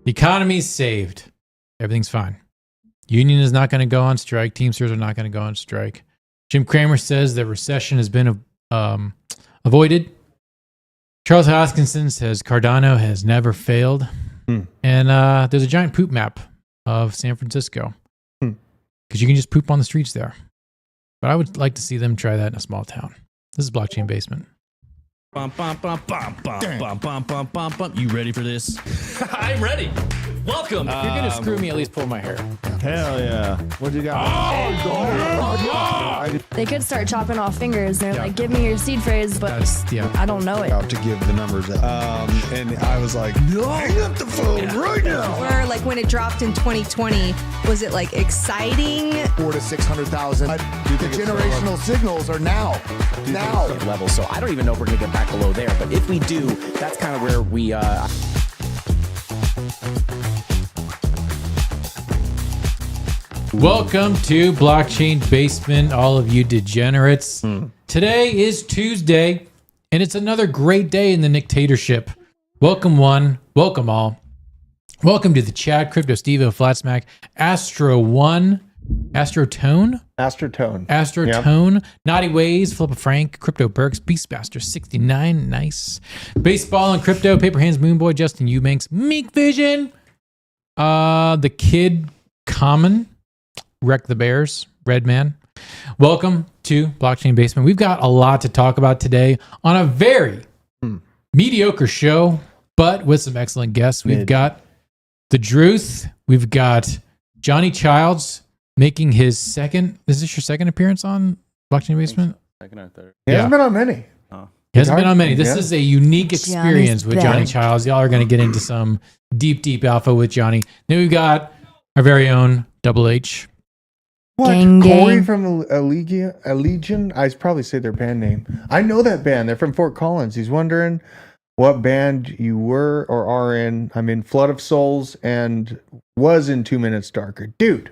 The economy's saved. Everything's fine. Union is not going to go on strike. Teamsters are not going to go on strike. Jim Cramer says that recession has been avoided. Charles Hoskinson says Cardano has never failed. And there's a giant poop map of San Francisco because you can just poop on the streets there. But I would like to see them try that in a small town. This is Blockchain Basement. Bum, bum, bum, bum, bum, bum, bum, bum, bum, bum. You ready for this? I'm ready. Welcome. If you're going to screw me, at least pull my hair. Hell yeah. What you got? They could start chopping off fingers. They're like, give me your seed phrase, but I don't know it. Out to give the numbers out. And I was like, no, hang up the phone right now. Or like when it dropped in 2020, was it like exciting? 400,000 to 600,000. The generational signals are now. Level. So I don't even know if we're going to get back below there. But if we do, that's kind of where we... Welcome to Blockchain Basement, all of you degenerates. Today is Tuesday, and it's another great day in the Nictatorship. Welcome one, welcome all. Welcome to the chat, Crypto Stevo, Flatsmack, Astro1, Astrotone, Yep. Naughty Ways, Flip Frank, Crypto Burks, Beastmaster 69, nice. Baseball and Crypto, Paper Hands, Moonboy, Justin Eubanks, Meek Vision, the Kid Common, Wreck the Bears, Redman. Welcome to Blockchain Basement. We've got a lot to talk about today on a very mediocre show, but with some excellent guests. We've got the Druth. We've got Johnny Childs making his second. Is this your second appearance on Blockchain Basement? Second or third. He hasn't been on many. He hasn't been on many. This is a unique experience with Johnny Childs. Y'all are going to get into some deep alpha with Johnny. Then we've got our very own Double H. What? Gang, Corey gang. from Allegiant? I probably say their band name. I know that band. They're from Fort Collins. He's wondering what band you were or are in. I'm in Flood of Souls and was in 2 Minutes Darker. Dude,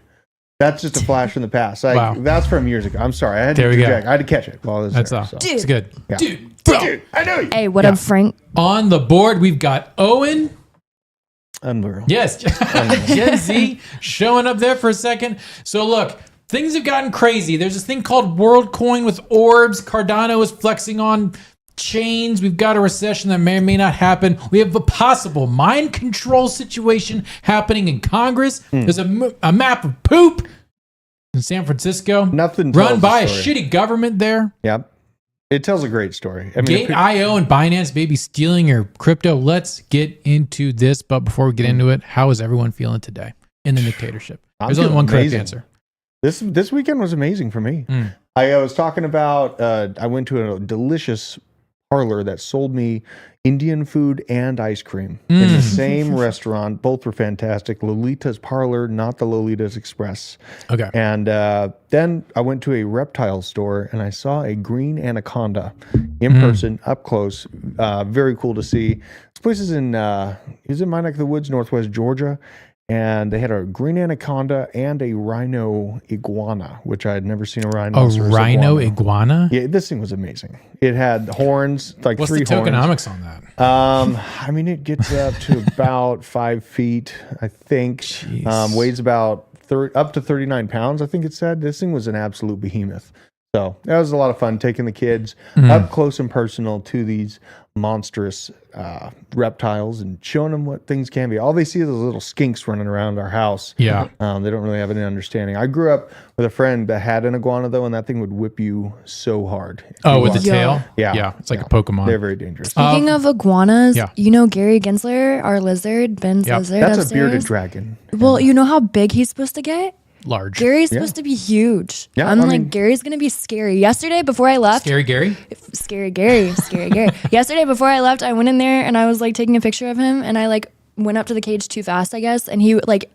that's just a flash from the past. Wow. That's from years ago. I'm sorry. I had There to we go. project. I had to catch it while I was That's there. all. So. It's good. Yeah. Dude, I know you. Hey, what up, Frank? on the board, we've got Owen. Unreal. Yes, Gen Z showing up there for a second. So look, things have gotten crazy. There's this thing called WorldCoin with orbs. Cardano is flexing on chains. We've got a recession that may or may not happen. We have a possible mind control situation happening in Congress. There's a map of poop in San Francisco. Nothing run tells by the a story. shitty government there. Yep. It tells a great story. I mean, Gate.io and Binance baby stealing your crypto. Let's get into this. But before we get into it, how is everyone feeling today in the dictatorship? There's only one correct answer. This weekend was amazing for me. I was talking about, I went to a delicious parlor that sold me Indian food and ice cream in the same restaurant. Both were fantastic. Lolita's Parlor, not the Lolita's Express. Okay. And then I went to a reptile store and I saw a green anaconda in person, up close. Very cool to see. This place is in my neck of the woods, Northwest Georgia. And they had a green anaconda and a rhino iguana, which I had never seen a rhino. A rhino iguana? Yeah, this thing was amazing. It had horns, like What's 3 the horns. tokenomics on that? I mean, it gets up to about 5 feet, I think. Jeez. Weighs about up to 39 pounds, I think it said. This thing was an absolute behemoth. So that was a lot of fun taking the kids up close and personal to these monstrous reptiles and showing them what things can be. All they see is those little skinks running around our house. Yeah. They don't really have any understanding. I grew up with a friend that had an iguana, though, and that thing would whip you so hard. Oh, with the tail? Yeah. Yeah. It's like a Pokemon. They're very dangerous. Speaking of iguanas, yeah. you know Gary Gensler, our lizard, Ben's lizard That's upstairs? a bearded dragon. Well, you know how big he's supposed to get? Large. Gary's supposed to be huge. Yeah, I'm I like, mean- Gary's going to be scary. Yesterday, before I left, Scary Gary? Scary Gary. Yesterday, before I left, I went in there and I was like taking a picture of him and I like went up to the cage too fast, I guess. And he like,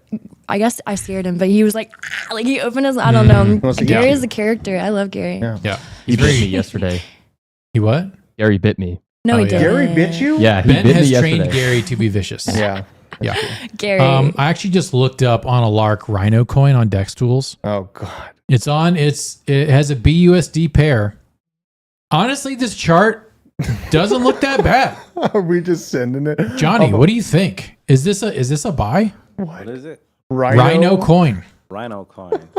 I guess I scared him, but he was like he opened his, I don't know. Wants to Gary get is a character. I love Gary. Yeah. Yeah. He bit me yesterday. He what? Gary bit me. No, Oh, he yeah. didn't. Gary bit you? Yeah, he Ben bit has me trained yesterday. Gary to be vicious. Yeah. Yeah. Gary. I actually just looked up on a lark Rhino Coin on Dex Tools. Oh, God. It has a BUSD pair. Honestly, this chart doesn't look that bad. Are we just sending it? Johnny, what do you think? Is this a buy? What is it? Rhino Coin. Rhino Coin.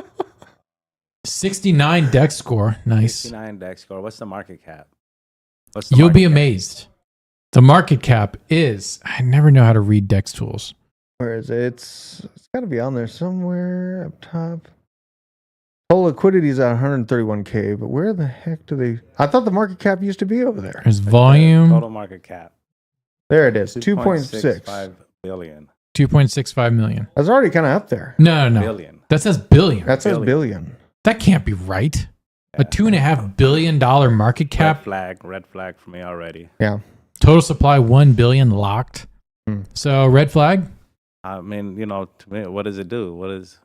69 Dex score. Nice. 69 deck score. What's the market cap? You'll be amazed. The market cap is, I never know how to read Dex Tools. Where is it? It's got to be on there somewhere up top. Total liquidity is at 131K, but where the heck do they? I thought the market cap used to be over there. There's volume. Total market cap. There it is, 2.6. 2.65 billion. 2.65 million. That's already kind of up there. No. Billion. That says billion. That says billion. That can't be right. A $2.5 billion market cap. Red flag for me already. Yeah. Total supply 1 billion locked. So red flag. I mean, to me, what does it do? What is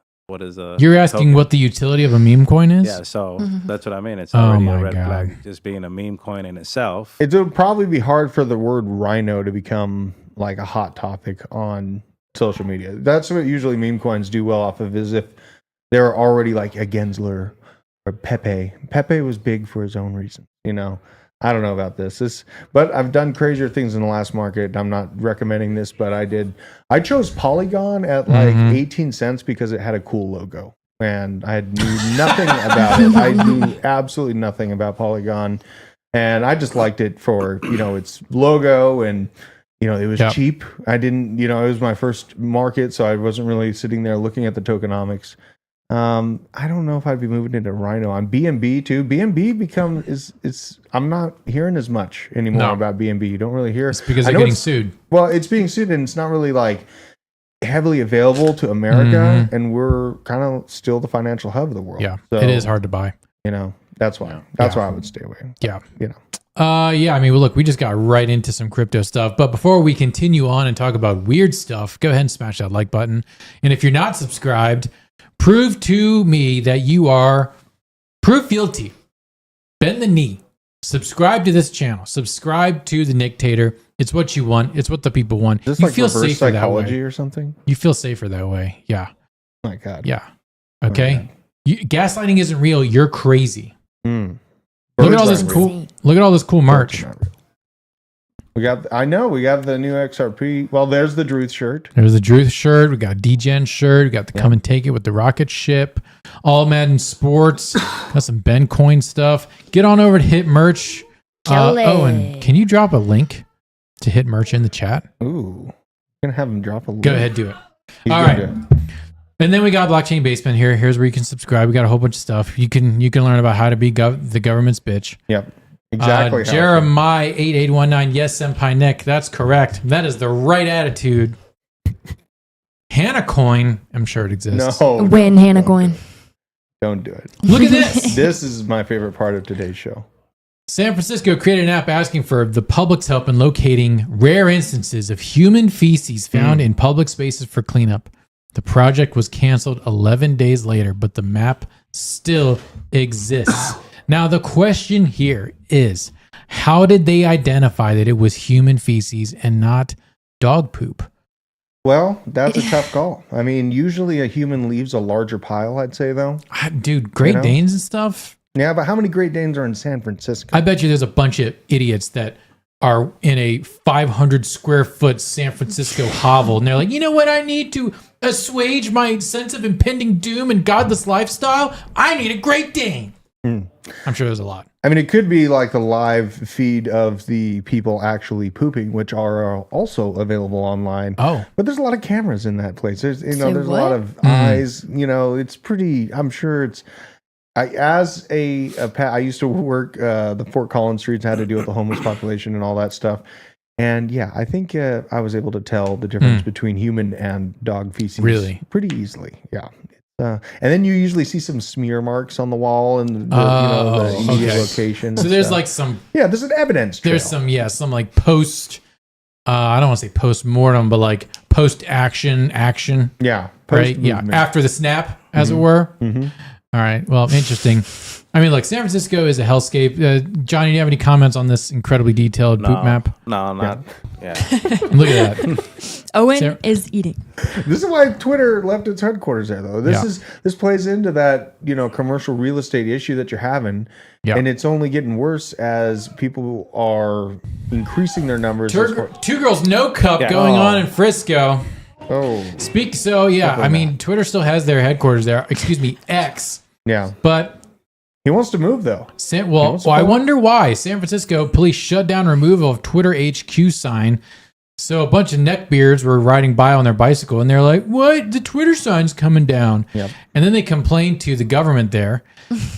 You're asking token? what the utility of a meme coin is? Yeah, so that's what I mean. It's Oh already my a red God. flag just being a meme coin in itself. It would probably be hard for the word rhino to become like a hot topic on social media. That's what usually meme coins do well off of, is if they're already like a Gensler or Pepe. Pepe was big for his own reason, I don't know about this, but I've done crazier things in the last market. I'm not recommending this, but I did. I chose Polygon at like 18 cents because it had a cool logo, and I knew nothing about it. I knew absolutely nothing about Polygon, and I just liked it for its logo, and it was cheap. I didn't, it was my first market, so I wasn't really sitting there looking at the tokenomics. I don't know if I'd be moving into Rhino. On BNB too. BNB I'm not hearing as much anymore about BNB. You don't really hear. It's because they're getting sued. Well, it's being sued, and it's not really like heavily available to America, and we're kind of still the financial hub of the world. Yeah, so, it is hard to buy. That's why. That's why I would stay away. Yeah. Yeah. I mean, well, look, we just got right into some crypto stuff. But before we continue on and talk about weird stuff, go ahead and smash that like button. And if you're not subscribed, prove to me that you are guilty. Bend the knee. Subscribe to this channel. Subscribe to the Nictator. It's what you want. It's what the people want. Is this You like feel reverse safer that psychology way. or something? You feel safer that way. Yeah. Oh my God. Yeah. Okay. Gaslighting isn't real. You're crazy. Mm. Look at all this cool. Look at all this cool merch. We got the new XRP. Well, there's the Druth shirt. There's the Druth shirt. We got DGen shirt. We got the Come and Take It with the rocket ship. All Madden Sports. Got some Ben Coin stuff. Get on over to Hit Merch. Owen, can you drop a link to Hit Merch in the chat? Ooh, gonna have him drop a link. Go ahead, do it. He's all gonna right. do it. And then we got Blockchain Basement here. Here's where you can subscribe. We got a whole bunch of stuff. You can learn about how to be the government's bitch. Yep. Exactly. Jeremiah 8819. Yes, Senpai Nick. That's correct. That is the right attitude. Hannah Coin. I'm sure it exists. No. Win Hannah Coin. Don't do it. Look at this. This is my favorite part of today's show. San Francisco created an app asking for the public's help in locating rare instances of human feces found in public spaces for cleanup. The project was canceled 11 days later, but the map still exists. Now, the question here is, how did they identify that it was human feces and not dog poop? Well, that's a tough call. I mean, usually a human leaves a larger pile, I'd say, though. Dude, Great Danes and stuff? Yeah, but how many Great Danes are in San Francisco? I bet you there's a bunch of idiots that are in a 500 square foot San Francisco hovel, and they're like, you know what I need to assuage my sense of impending doom and godless lifestyle? I need a Great Dane. I'm sure there's a lot. I mean, it could be like the live feed of the people actually pooping, which are also available online. Oh. But there's a lot of cameras in that place. There's, there's a lot of Hmm. eyes. It's pretty. I'm sure it's. I used to work the Fort Collins streets. I had to deal with the homeless population and all that stuff. And yeah, I think I was able to tell the difference between human and dog feces pretty easily. Yeah. And then you usually see some smear marks on the wall and the immediate location. So there's like some. Yeah, there's an evidence trail. There's some like post. I don't want to say post mortem, but like post action. Yeah. Right. Yeah. After the snap, as it were. Mm-hmm. All right. Well, interesting. I mean, look, San Francisco is a hellscape. Johnny, do you have any comments on this incredibly detailed poop map? No, not. Yeah. Look at that. Owen is eating. This is why Twitter left its headquarters there, though. This plays into that commercial real estate issue that you're having, and it's only getting worse as people are increasing their numbers. Two girls, no cup going on in Frisco. Oh, I mean, Twitter still has their headquarters there. Excuse me, X. Yeah, but he wants to move though. I wonder why. San Francisco police shut down removal of Twitter HQ sign. So a bunch of neckbeards were riding by on their bicycle, and they're like, "What? The Twitter sign's coming down." Yep. And then they complained to the government there,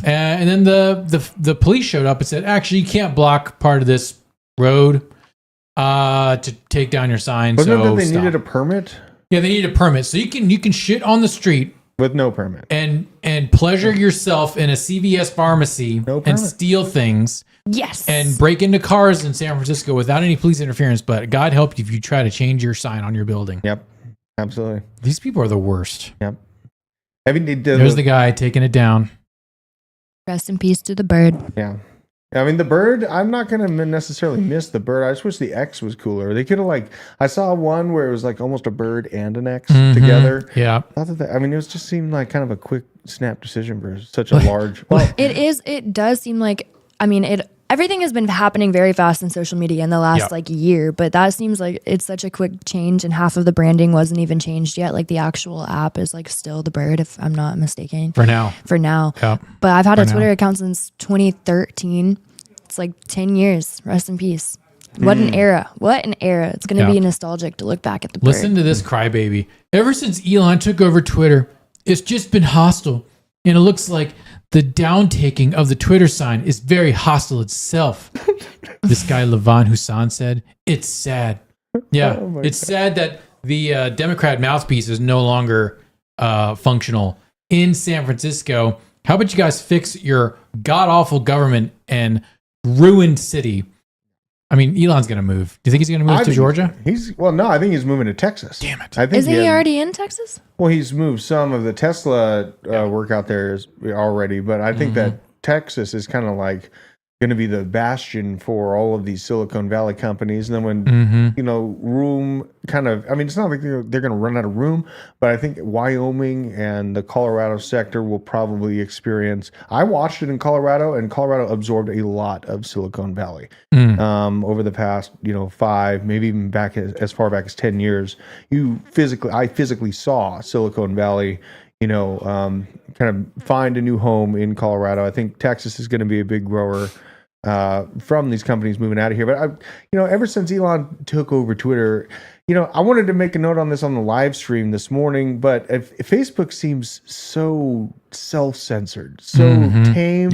and then the police showed up and said, "Actually, you can't block part of this road to take down your sign." Wasn't it that they stop. needed a permit? Yeah, they need a permit, so you can shit on the street with no permit and pleasure yourself in a CVS pharmacy and steal things. Yes. And break into cars in San Francisco without any police interference. But God help you if you try to change your sign on your building. Yep, absolutely. These people are the worst. Yep. I mean, there's the guy taking it down. Rest in peace to the bird. Yeah. I mean, the bird, I'm not going to necessarily miss the bird. I just wish the X was cooler. They could have I saw one where it was like almost a bird and an X together. Yeah. It just seemed like kind of a quick snap decision for such a large. It does seem like, everything has been happening very fast in social media in the last year, but that seems like it's such a quick change and half of the branding wasn't even changed yet. Like the actual app is still the bird, if I'm not mistaken. For now. Yeah. But I've had a Twitter account since 2013. It's 10 years. Rest in peace. What an era. What an era. It's going to be nostalgic to look back at the bird. Listen to this crybaby. Ever since Elon took over Twitter, it's just been hostile. And it looks like the downtaking of the Twitter sign is very hostile itself. This guy, Levan Hussan, said, "It's sad." Yeah, it's sad that the Democrat mouthpiece is no longer functional in San Francisco. How about you guys fix your god-awful government and ruined city? I mean, Elon's going to move. Do you think he's going to move to Georgia? I think he's moving to Texas. Damn it. Isn't he already in Texas? Well, he's moved some of the Tesla work out there already, but I think that Texas is kind of going to be the bastion for all of these Silicon Valley companies. And then when, room it's not like they're going to run out of room, but I think Wyoming and the Colorado sector will probably experience. I watched it in Colorado, and Colorado absorbed a lot of Silicon Valley over the past, 5, maybe even back as far back as 10 years. I physically saw Silicon Valley, kind of find a new home in Colorado. I think Texas is going to be a big grower from these companies moving out of here. But ever since Elon took over Twitter, I wanted to make a note on this on the live stream this morning, but if Facebook seems so self-censored, so tame.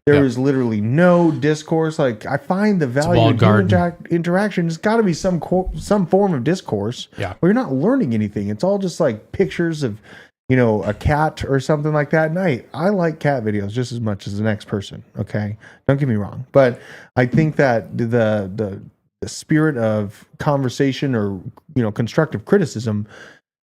There is literally no discourse. I find the value of human interaction has got to be some form of discourse where you're not learning anything. It's all just pictures of a cat or something like that. And I like cat videos just as much as the next person. Okay. Don't get me wrong. But I think that the spirit of conversation or, constructive criticism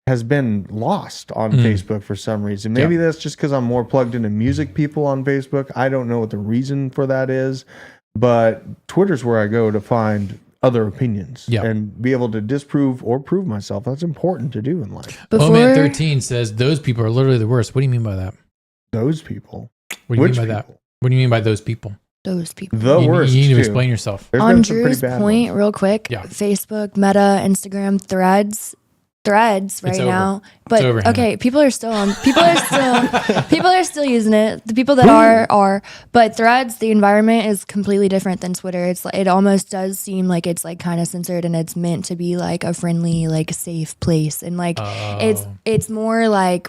has been lost on Facebook for some reason. Maybe that's just because I'm more plugged into music people on Facebook. I don't know what the reason for that is, but Twitter's where I go to find other opinions and be able to disprove or prove myself. That's important to do in life. Man 13 says those people are literally the worst. What do you mean by that? Those people. What do you mean by that? What do you mean by those people? Those people. The worst. You need to explain yourself. On Drew's point, real quick, Facebook, Meta, Instagram, Threads, Threads right It's over. now, but over, Hannah. okay, people are still using it. The people that are, but Threads, the environment is completely different than Twitter. It's like, it almost does seem like it's like kind of censored, and it's meant to be like a friendly, like safe place, and like it's more like,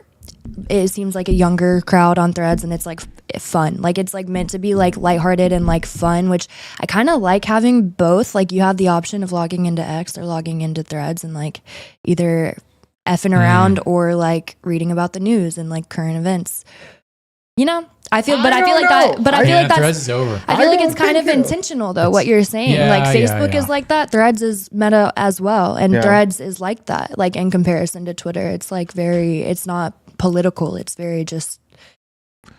it seems like a younger crowd on Threads, and it's like fun. Like it's like meant to be like lighthearted and like fun, which I kind of like having both. Like you have the option of logging into X or logging into Threads and like either effing around or like reading about the news and like current events. You know, I feel like that's Threads is over. I feel like it's kind of intentional though, what you're saying. Yeah, like Facebook yeah. is like that. Threads is meta as well. And Threads is like that. Like in comparison to Twitter, it's like it's not political. It's very just.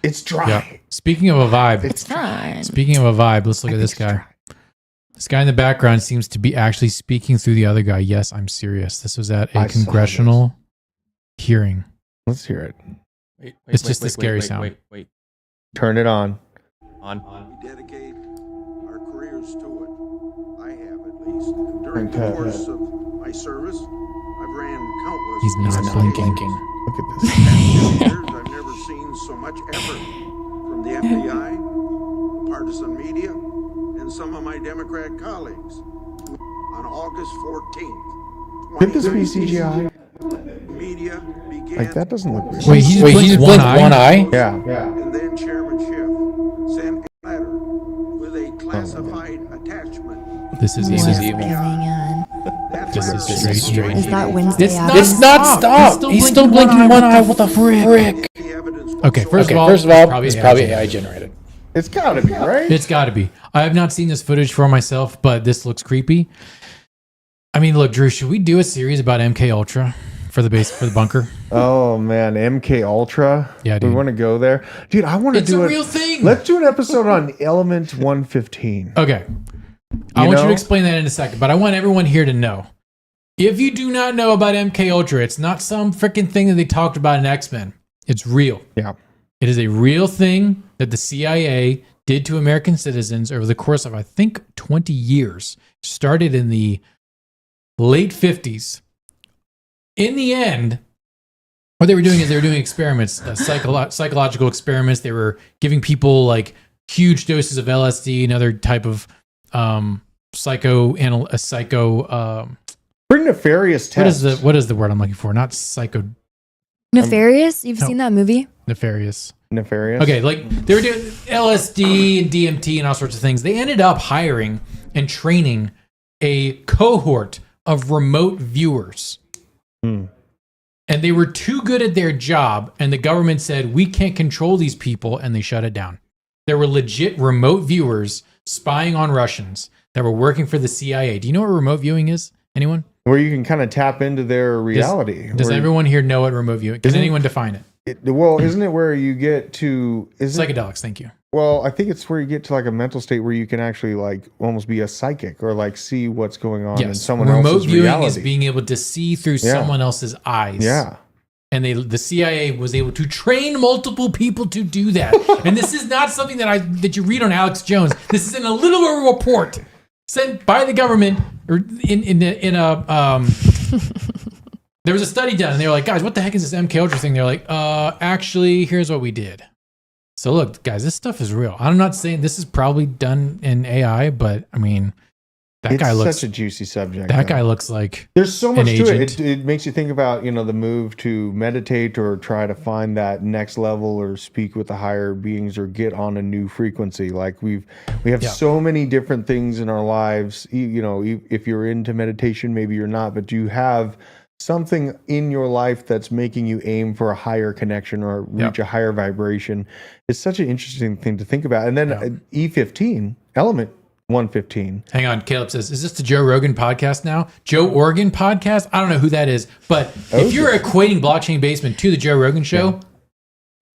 It's dry. Yeah. Speaking of a vibe. It's fine. Speaking of a vibe, let's look at this guy. This guy in the background seems to be actually speaking through the other guy. Yes, I'm serious. This was at a congressional hearing. Let's hear it. It's just the scary sound. Wait. Turn it on. We dedicate our careers to it. I have, at least. And during the course of my service, I've ran countless. He's not blinking. Look at this. years, I've never seen so much effort from the FBI, the partisan media, and some of my Democrat colleagues. On August 14th, Could this be CGI? media began. Like that doesn't look real. Wait, he's blinked one eye? Yeah. And then Chairman Schiff sent a letter with a classified attachment. This is What's evil. going on? That This letter is just straight. Is that Wednesday? It's not stop. He's still blinking one eye. What the frick? the evidence Okay, first of all, it's probably AI generated. It's gotta be, right? It's got to be. I have not seen this footage for myself, but this looks creepy. I mean, look, Drew, should we do a series about MK Ultra for the bunker? Oh man, MK Ultra. Yeah, dude. We want to go there, dude. I want to do a it. real thing. Let's do an episode on Element 115. Okay. I want you to explain that in a second, but I want everyone here to know. If you do not know about MK Ultra, it's not some freaking thing that they talked about in X-Men. It's real. Yeah. It is a real thing that the CIA did to American citizens over the course of, I think, 20 years. Started in the late 50s. In the end, what they were doing is they were doing experiments, psychological experiments. They were giving people like huge doses of LSD and other type of Pretty nefarious test. what is the word I'm looking for? Not psycho. Nefarious? You've seen that movie? Nefarious. Nefarious. Okay, like they were doing LSD and DMT and all sorts of things. They ended up hiring and training a cohort of remote viewers. And they were too good at their job, and the government said, we can't control these people, and they shut it down. There were legit remote viewers spying on Russians that were working for the CIA. Do you know what remote viewing is? Anyone? Where you can kind of tap into their reality. Does everyone here know what remote viewing? Can anyone define it? Well, isn't it where you get to Psychedelics, thank you. Well, I think it's where you get to like a mental state where you can actually like almost be a psychic or like see what's going on in someone else's reality. Remote viewing is being able to see through someone else's eyes. Yeah. And the CIA was able to train multiple people to do that. And this is not something that you read on Alex Jones. This is in a little report sent by the government or in a there was a study done, and they were like, guys, what the heck is this MK Ultra thing? They're like, actually, here's what we did. So look, guys, this stuff is real. I'm not saying this is probably done in AI, but I mean, that guy looks such a juicy subject. That guy looks like there's so much to it. It makes you think about, the move to meditate or try to find that next level or speak with the higher beings or get on a new frequency. Like we have so many different things in our lives. If you're into meditation, maybe you're not, but you have something in your life that's making you aim for a higher connection or reach a higher vibration. It's such an interesting thing to think about. And then E15, Element 115. Hang on, Caleb says, is this the Joe Rogan podcast now? Joe Organ podcast? I don't know who that is, but if you're equating Blockchain Basement to the Joe Rogan show,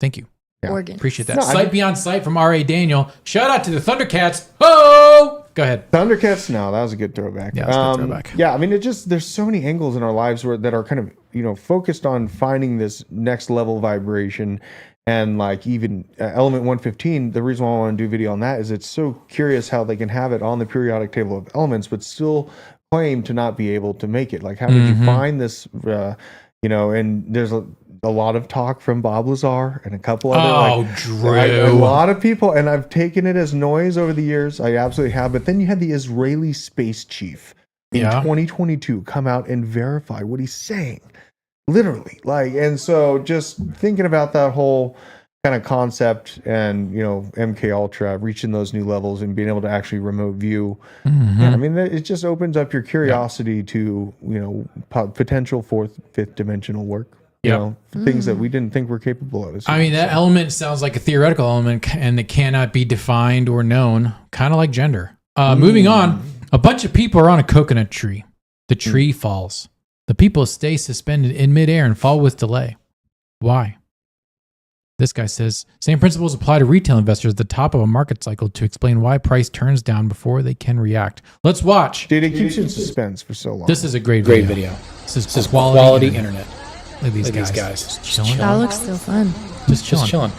thank you. Organ. Appreciate that. Sight Beyond Sight from R.A. Daniel. Shout out to the Thundercats. Oh! Go ahead. Thundercats? No, that was a good throwback. Yeah, that's a good throwback. Yeah, I mean, there's so many angles in our lives that are kind of, focused on finding this next level vibration. And like even Element 115, the reason why I want to do a video on that is it's so curious how they can have it on the periodic table of elements, but still claim to not be able to make it? Like, how did you find this? And there's a lot of talk from Bob Lazar and a couple other Drew. a lot of people, and I've taken it as noise over the years. I absolutely have. But then you had the Israeli space chief in 2022 come out and verify what he's saying, literally. And so just thinking about that whole kind of concept and MK Ultra reaching those new levels and being able to actually remote view. Yeah, I mean, it just opens up your curiosity to potential fifth dimensional work. Things that we didn't think were capable of. I mean, that element sounds like a theoretical element, and it cannot be defined or known, kind of like gender. Moving on, a bunch of people are on a coconut tree. The tree falls. The people stay suspended in midair and fall with delay. Why? This guy says, same principles apply to retail investors at the top of a market cycle to explain why price turns down before they can react. Let's watch. Dude, it keeps you in suspense for so long. This is a great video. This is quality internet. Look at these guys. Just chilling. That looks so fun. Just chilling.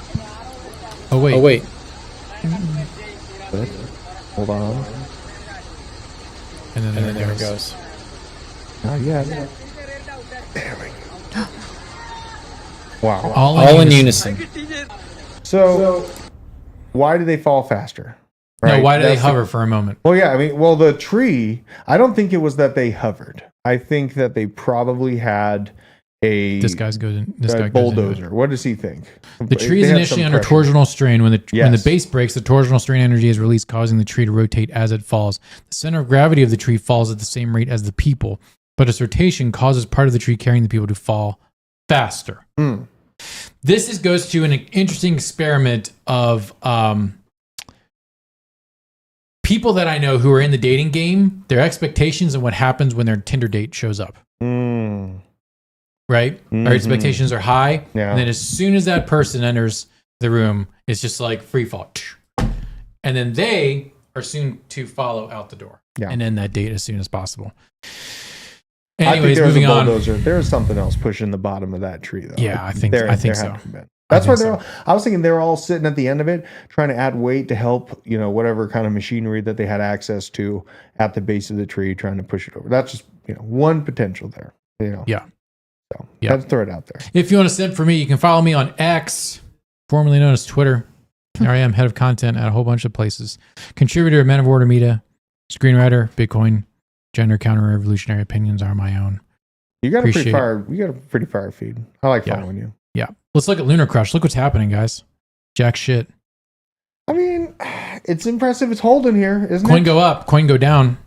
Oh, wait. Good. Hold on. And then there it goes. Not yet. There we go. Wow. All in unison. So, why do they fall faster? No, why do they hover for a moment? Well, yeah, I mean, the tree, I don't think it was that they hovered. I think that they probably had this guy bulldozer. What does he think? The tree is initially under torsional strain. When the base breaks, the torsional strain energy is released, causing the tree to rotate as it falls. The center of gravity of the tree falls at the same rate as the people, but its rotation causes part of the tree carrying the people to fall faster. This goes to an interesting experiment of people that I know who are in the dating game, their expectations and what happens when their Tinder date shows up. Right? Our expectations are high. Yeah. And then as soon as that person enters the room, it's just like free fall. And then they are soon to follow out the door and end that date as soon as possible. Anyways, moving on. There's something else pushing the bottom of that tree, though. Yeah, I think so. That's why I was thinking they were all sitting at the end of it, trying to add weight to help, whatever kind of machinery that they had access to at the base of the tree, trying to push it over. That's just, one potential there. Yeah. So let's throw it out there. If you want to send for me, you can follow me on X, formerly known as Twitter. There I am, head of content at a whole bunch of places. Contributor at Men of Order Media, screenwriter, Bitcoin, gender counter revolutionary opinions are my own. You got a pretty fire feed. I like following you. Yeah. Let's look at Lunar Crush. Look what's happening, guys. Jack shit. I mean, it's impressive. It's holding here, isn't it? Coin go up, coin go down.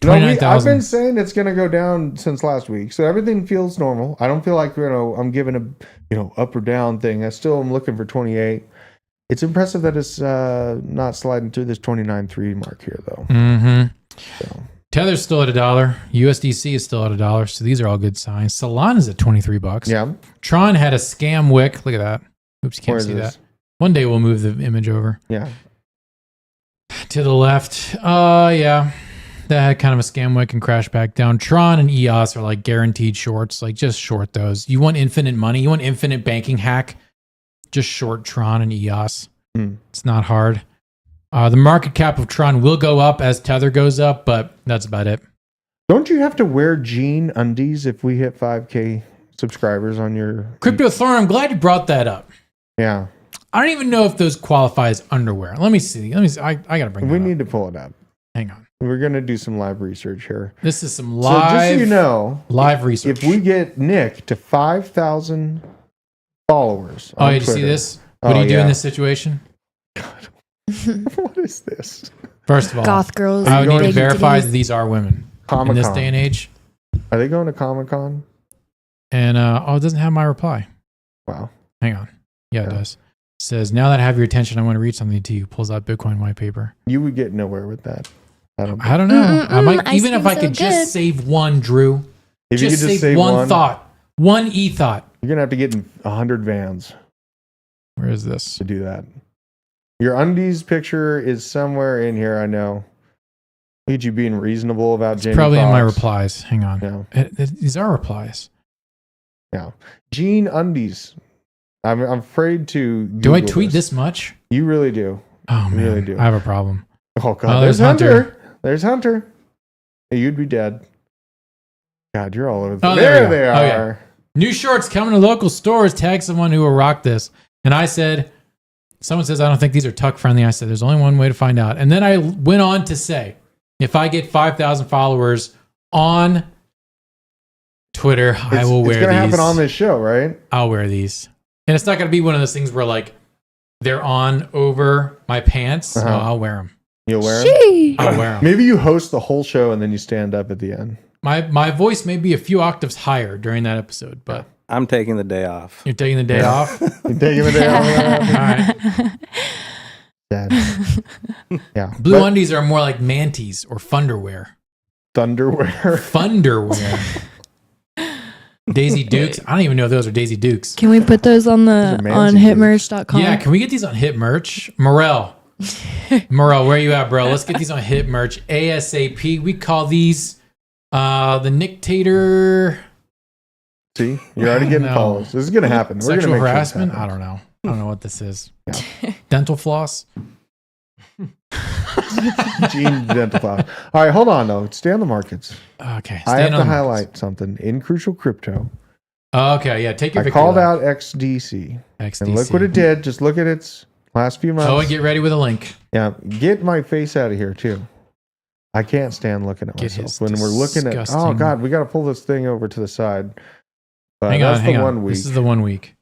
I've been saying it's going to go down since last week, so everything feels normal. I don't feel like I'm giving a up or down thing. I still am looking for 28. It's impressive that it's not sliding through this 29.3 mark here, though. So. Tether's still at $1. USDC is still at $1. So these are all good signs. Solana's at $23. Yeah. Tron had a scam wick. Look at that. Oops, you can't see that. One day we'll move the image over. Yeah. To the left. Yeah. That had kind of a scam wick and crashed back down. Tron and EOS are like guaranteed shorts. Like just short those. You want infinite money? You want infinite banking hack? Just short Tron and EOS. It's not hard. The market cap of Tron will go up as Tether goes up, but that's about it. Don't you have to wear jean undies if we hit 5K subscribers on your... Crypto Thorn, I'm glad you brought that up. Yeah. I don't even know if those qualify as underwear. Let me see. I got to bring that up. We need to pull it up. Hang on. We're going to do some live research here. This is some live... So just so you know... Live research. If we get Nick to 5,000 followers on did you see this? What do you do in this situation? God. What is this? First of all, goth girls. I would need to verify that these are women. Comic-Con. In this day and age. Are they going to Comic-Con? And, it doesn't have my reply. Wow. Hang on. Yeah, it does. It says, now that I have your attention, I want to read something to you. Pulls out Bitcoin white paper. You would get nowhere with that. I don't know. I might, even if I could just save one, Drew. If you could just save one thought. One e-thought. You're going to have to get in 100 vans. Where is this? To do that. Your undies picture is somewhere in here, I know. Look at you being reasonable about Jamie probably Foxx. In my replies. Hang on. Yeah. These are replies. Yeah. Jean undies. I'm afraid to Google Do I tweet this much? You really do. Oh, man. Really do. I have a problem. Oh, God. There's Hunter. There's Hunter. Hey, you'd be dead. God, you're all over. Oh, there we they go. are. Oh, yeah. New shorts coming to local stores. Tag someone who will rock this. And I said, someone says, I don't think these are tuck friendly. I said, there's only one way to find out. And then I went on to say, if I get 5,000 followers on Twitter, I will wear these. It's going to happen on this show, right? I'll wear these. And it's not going to be one of those things where like they're on over my pants. No, I'll wear them. You'll wear them? I'll wear them. Maybe you host the whole show and then you stand up at the end. My voice may be a few octaves higher during that episode, but I'm taking the day off. You're taking the day off? You're taking the day off? All right. Yeah. Blue undies are more like manties or funderwear. Funderwear. Daisy Dukes. I don't even know if those are Daisy Dukes. Can we put those on hitmerch.com? Yeah, can we get these on Hit Merch? Morel, where you at, bro? Let's get these on Hit Merch ASAP. We call these the Nictator. See, you're already getting follows. This is going to happen. Sexual harassment? I don't know. I don't know what this is. Yeah. Dental floss? Gene dental floss. All right, hold on, though. Stay on the markets. Okay. I have to highlight something in Crucial Crypto. Okay, yeah. Take your victory. I called out XDC. And look what it did. Just look at its last few months. Oh, and get ready with a link. Yeah. Get my face out of here, too. I can't stand looking at myself. When we're looking at, oh, God, we got to pull this thing over to the side. But hang on. 1 week. This is the 1 week.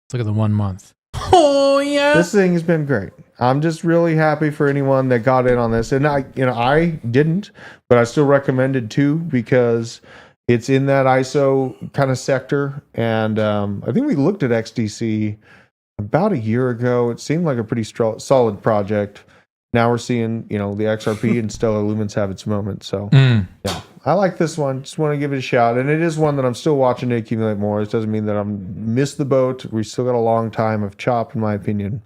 Let's look at the 1 month. Oh, yeah. This thing has been great. I'm just really happy for anyone that got in on this. And I didn't, but I still recommend it too, because it's in that ISO kind of sector. And I think we looked at XDC about a year ago. It seemed like a pretty solid project. Now we're seeing, the XRP and Stellar Lumens have its moment. So yeah, I like this one. Just want to give it a shout. And it is one that I'm still watching to accumulate more. It doesn't mean that I'm missed the boat. We still got a long time of chop, in my opinion.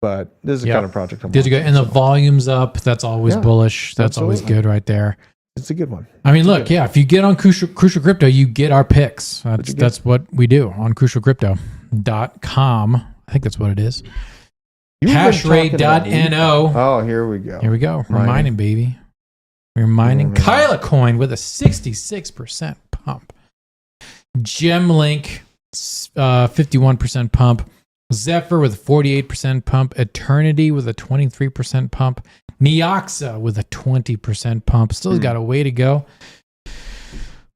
But this is the kind of project I'm watching. And the volume's up. That's always bullish. That's always good right there. It's a good one. I mean, look, if you get on Crucial Crypto, you get our picks. That's what we do on crucialcrypto.com. I think that's what it is. Hashrate.no. Oh, here we go. We're mining, baby. We're mining. Kyla Coin with a 66% pump. Gemlink, 51% pump. Zephyr with a 48% pump. Eternity with a 23% pump. Neoxa with a 20% pump. Still got a way to go.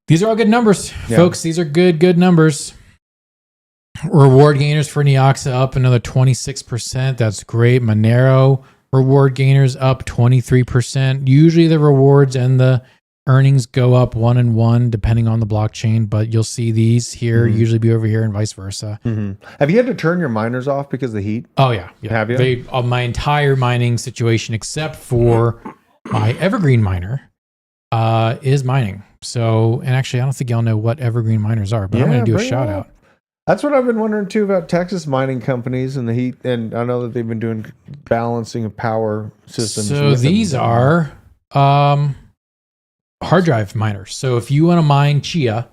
These are all good numbers, folks. These are good numbers. Reward gainers for Neoxa up another 26%. That's great. Monero reward gainers up 23%. Usually the rewards and the earnings go up 1 and 1 depending on the blockchain, but you'll see these here usually be over here and vice versa. Have you had to turn your miners off because of the heat? Oh yeah. Have you? My entire mining situation, except for my Evergreen miner, is mining. So, and actually, I don't think y'all know what Evergreen miners are, but I'm going to do a shout out. That's what I've been wondering too about Texas mining companies and the heat. And I know that they've been doing balancing of power systems. So these are hard drive miners. So if you want to mine Chia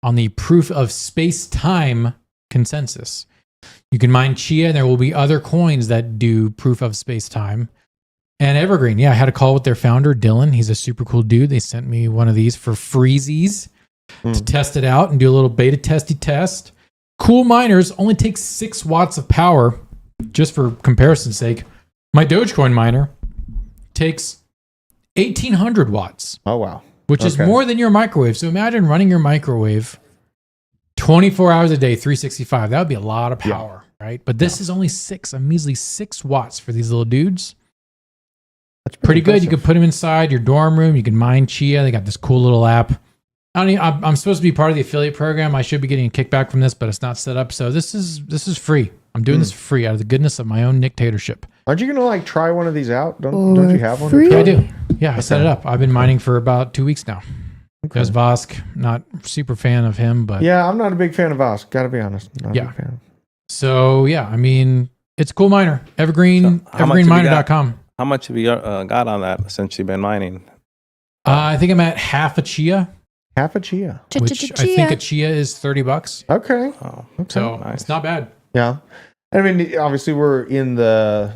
on the proof of space-time consensus, you can mine Chia, and there will be other coins that do proof of space-time. And Evergreen, I had a call with their founder, Dylan. He's a super cool dude. They sent me one of these for freezies to test it out and do a little beta test. Cool miners only take 6 watts of power. Just for comparison's sake, my Dogecoin miner takes 1,800 watts. Oh, wow. Which is more than your microwave. So imagine running your microwave 24 hours a day, 365. That would be a lot of power, right? But this is only a measly 6 watts for these little dudes. That's pretty good. You could put them inside your dorm room. You can mine Chia. They got this cool little app. I'm supposed to be part of the affiliate program. I should be getting a kickback from this, but it's not set up. So this is free. I'm doing this for free out of the goodness of my own dictatorship. Aren't you going to try one of these out? Don't you have one? Free? I do. Yeah, I set it up. I've been mining for about 2 weeks now. There's Vosk. Not super fan of him, but yeah, I'm not a big fan of Vosk. Got to be honest. Not a big fan. So yeah, I mean, it's a cool miner. Evergreenminer.com. How much have you got on that since you've been mining? I think I'm at half a Chia. Half a Chia. Which I think a Chia is $30. Okay. Oh, so it's not bad. Yeah. I mean, obviously we're in the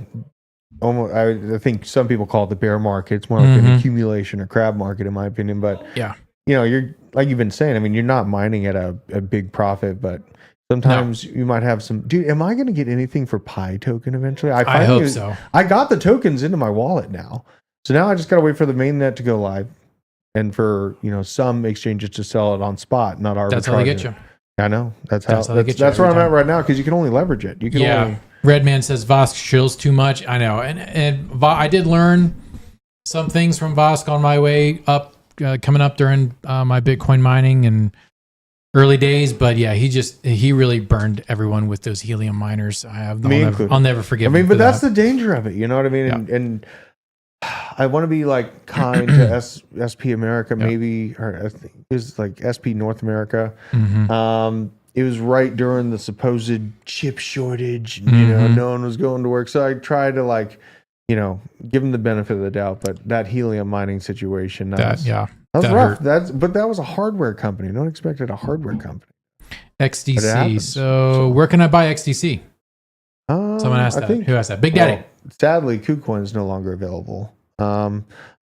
almost, I think some people call it the bear market. It's more like an accumulation or crab market in my opinion, but you're like you've been saying. I mean, you're not mining at a big profit, but sometimes you might have some. Dude, am I going to get anything for Pi token eventually? I hope so. I got the tokens into my wallet now, so now I just got to wait for the mainnet to go live, and for some exchanges to sell it on spot, not arbitrage. That's how they get you. I know. That's how they get you that's where I'm every at right now because you can only leverage it. You can only. Redman says Vosk chills too much. I know, and I did learn some things from Vosk on my way up, coming up during my Bitcoin mining and early days. But yeah, he really burned everyone with those helium miners. I'll never forgive. I mean, but that's the danger of it. You know what I mean? Yeah. And I want to be like kind to SP America, maybe, or I think it was like SP North America. Mm-hmm. It was right during the supposed chip shortage. No one was going to work, so I tried to give them the benefit of the doubt. But that helium mining situation, that was rough. Hurt. But that was a hardware company. No one expected a hardware company. XDC. So where can I buy XDC? Someone asked that. Who asked that? Big Daddy. Well, sadly, KuCoin is no longer available.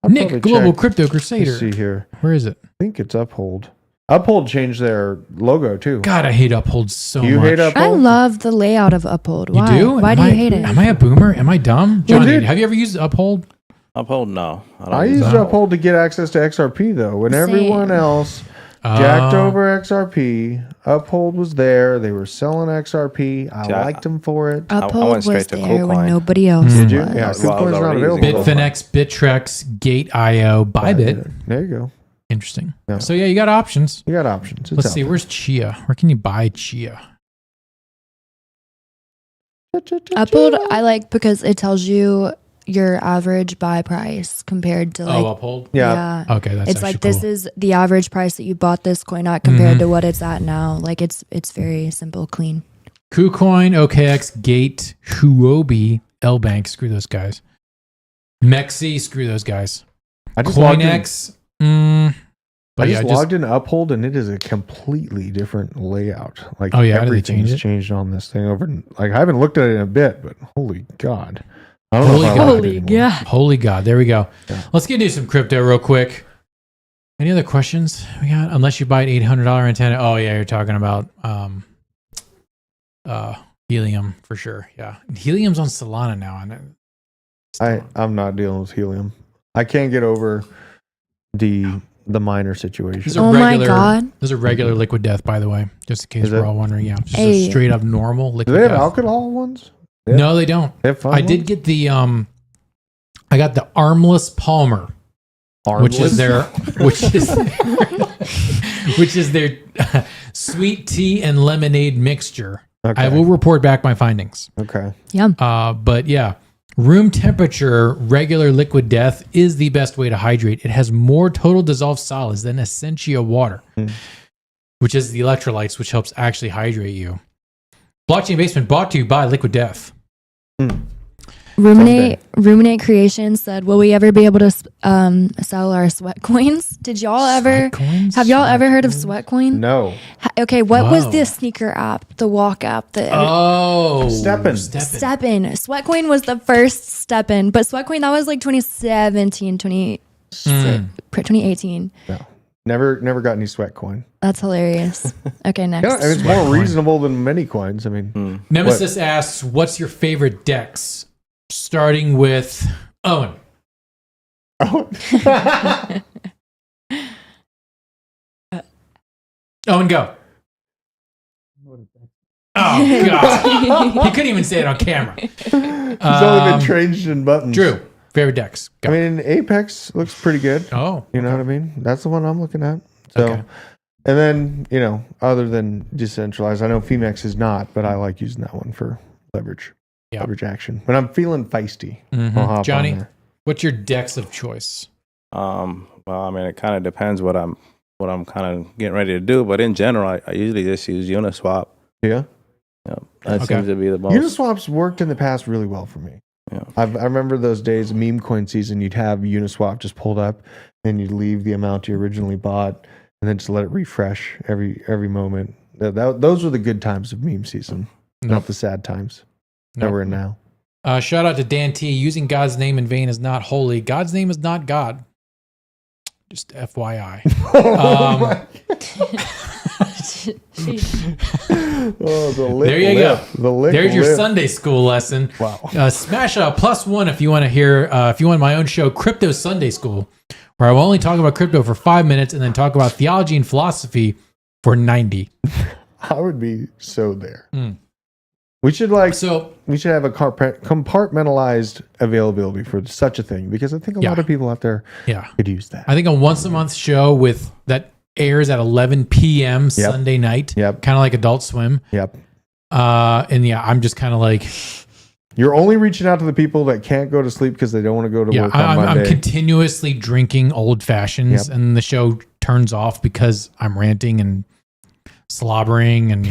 Nick, Global Crypto Crusader. Let's see here. Where is it? I think it's Uphold. Uphold changed their logo too. God, I hate Uphold so much. You hate Uphold? I love the layout of Uphold. Why? You do? Why do you hate it? Am I a boomer? Am I dumb? Johnny, have you ever used Uphold? Uphold, no. I used Uphold to get access to XRP though. When everyone else jacked over XRP, Uphold was there. They were selling XRP. I liked them for it. Uphold was there when nobody else Did you? was. Yeah, KuCoin's not available. Bitfinex, Bittrex, Gate.io, Bybit. There you go. Interesting. Yeah. So yeah, you got options. You got options. Let's see. Where's Chia? Where can you buy Chia? Uphold, I like because it tells you your average buy price compared to Uphold. Yeah. Okay, that's it's like cool. this is the average price that you bought this coin at compared to what it's at now. Like it's very simple, clean. KuCoin, OKX, Gate, Huobi, Lbank. Screw those guys. Mexi. Screw those guys. I just CoinX. But I just logged in Uphold and it is a completely different layout. Like everything's changed on this thing over. Like I haven't looked at it in a bit, but holy God. I don't know if I like it anymore. Holy God. There we go. Yeah. Let's get into some crypto real quick. Any other questions we got? Unless you buy an $800 antenna. Oh yeah, you're talking about helium for sure. Yeah. Helium's on Solana now. I'm not dealing with helium. I can't get over the miner situation. My God. There's a regular liquid death, by the way, just in case we're all wondering. Yeah. Just a straight up normal liquid death. Do they have death. alcohol ones? No, they don't. I did get the I got the Armless Palmer, which is their sweet tea and lemonade mixture. Okay. I will report back my findings. Okay. Yum. But yeah, room temperature regular liquid death is the best way to hydrate. It has more total dissolved solids than Essentia water, which is the electrolytes, which helps actually hydrate you. Blockchain Basement brought to you by Liquid Death. Ruminate Creations said, "Will we ever be able to sell our sweat coins?" Did y'all ever have y'all ever heard of Sweat Coin? No. Okay, what was the sneaker app, the walk app? Steppin'. Sweat Coin was the first Steppin', but Sweat Coin that was like 2017, 2018. No. Never got any Sweat Coin. That's hilarious. Okay, next. Yeah, it's more reasonable than many coins. I mean, Nemesis asks, "What's your favorite DEX?" Starting with Owen. Owen, go. Oh God, he couldn't even say it on camera. He's only been changed in buttons. Drew, favorite DEX. Go. I mean, Apex looks pretty good. Oh, you know what I mean? That's the one I'm looking at. So, okay. And then other than decentralized, I know Femex is not, but I like using that one for leverage. Yeah. Leverage action. When I'm feeling feisty, Mm-hmm. I'll hop Johnny, on there. what's your DEX of choice? Well, I mean, it kind of depends what I'm kind of getting ready to do, but in general, I usually just use Uniswap. Yeah. Yeah, that seems to be the most. Uniswap's worked in the past really well for me. Yeah. I remember those days, meme coin season, you'd have Uniswap just pulled up and you'd leave the amount you originally bought and then just let it refresh every moment. Those were the good times of meme season, not the sad times that we're in now. Shout out to Dan T. Using God's name in vain is not holy. God's name is not God. Just FYI. There you go. There's your Sunday school lesson. Wow. Smash a +1 if you want to hear, if you want my own show, Crypto Sunday School, where I will only talk about crypto for 5 minutes and then talk about theology and philosophy for 90. I would be so there. We should we should have a compartmentalized availability for such a thing, because I think a lot of people out there could use that. I think a once a month show with that airs at 11 p.m. Sunday night, kind of like Adult Swim. Yep. And I'm just kind of like, you're only reaching out to the people that can't go to sleep because they don't want to go to work on Monday. I'm continuously drinking old fashions, and the show turns off because I'm ranting and slobbering, and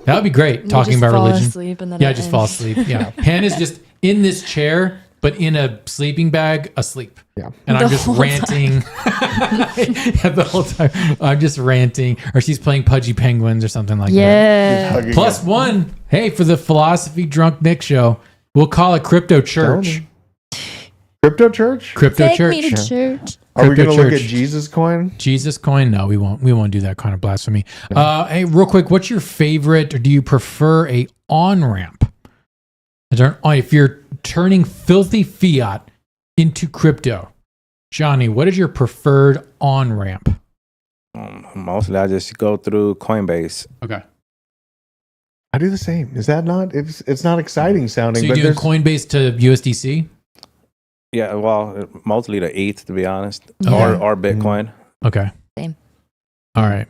that would be great. Talking about religion. Asleep and then just fall asleep. Yeah. Pan is just in this chair, but in a sleeping bag, asleep. Yeah. And I'm just ranting. The whole time. I'm just ranting. Or she's playing Pudgy Penguins or something like that. +1. Hey, for the Philosophy Drunk Nick show, we'll call it Crypto Church. Crypto Church? Crypto Take Church. me to church. Are we going to look at Church. Jesus Coin? Jesus Coin? No, we won't. We won't do that kind of blasphemy. Hey, real quick, what's your favorite, or do you prefer a on-ramp? If you're turning filthy fiat into crypto, Johnny, what is your preferred on-ramp? Mostly I just go through Coinbase. Okay. I do the same. Is that not? It's not exciting sounding. So you're doing Coinbase to USDC? Yeah, well, mostly the ETH, to be honest, Okay. or Bitcoin. Okay. Same. All right.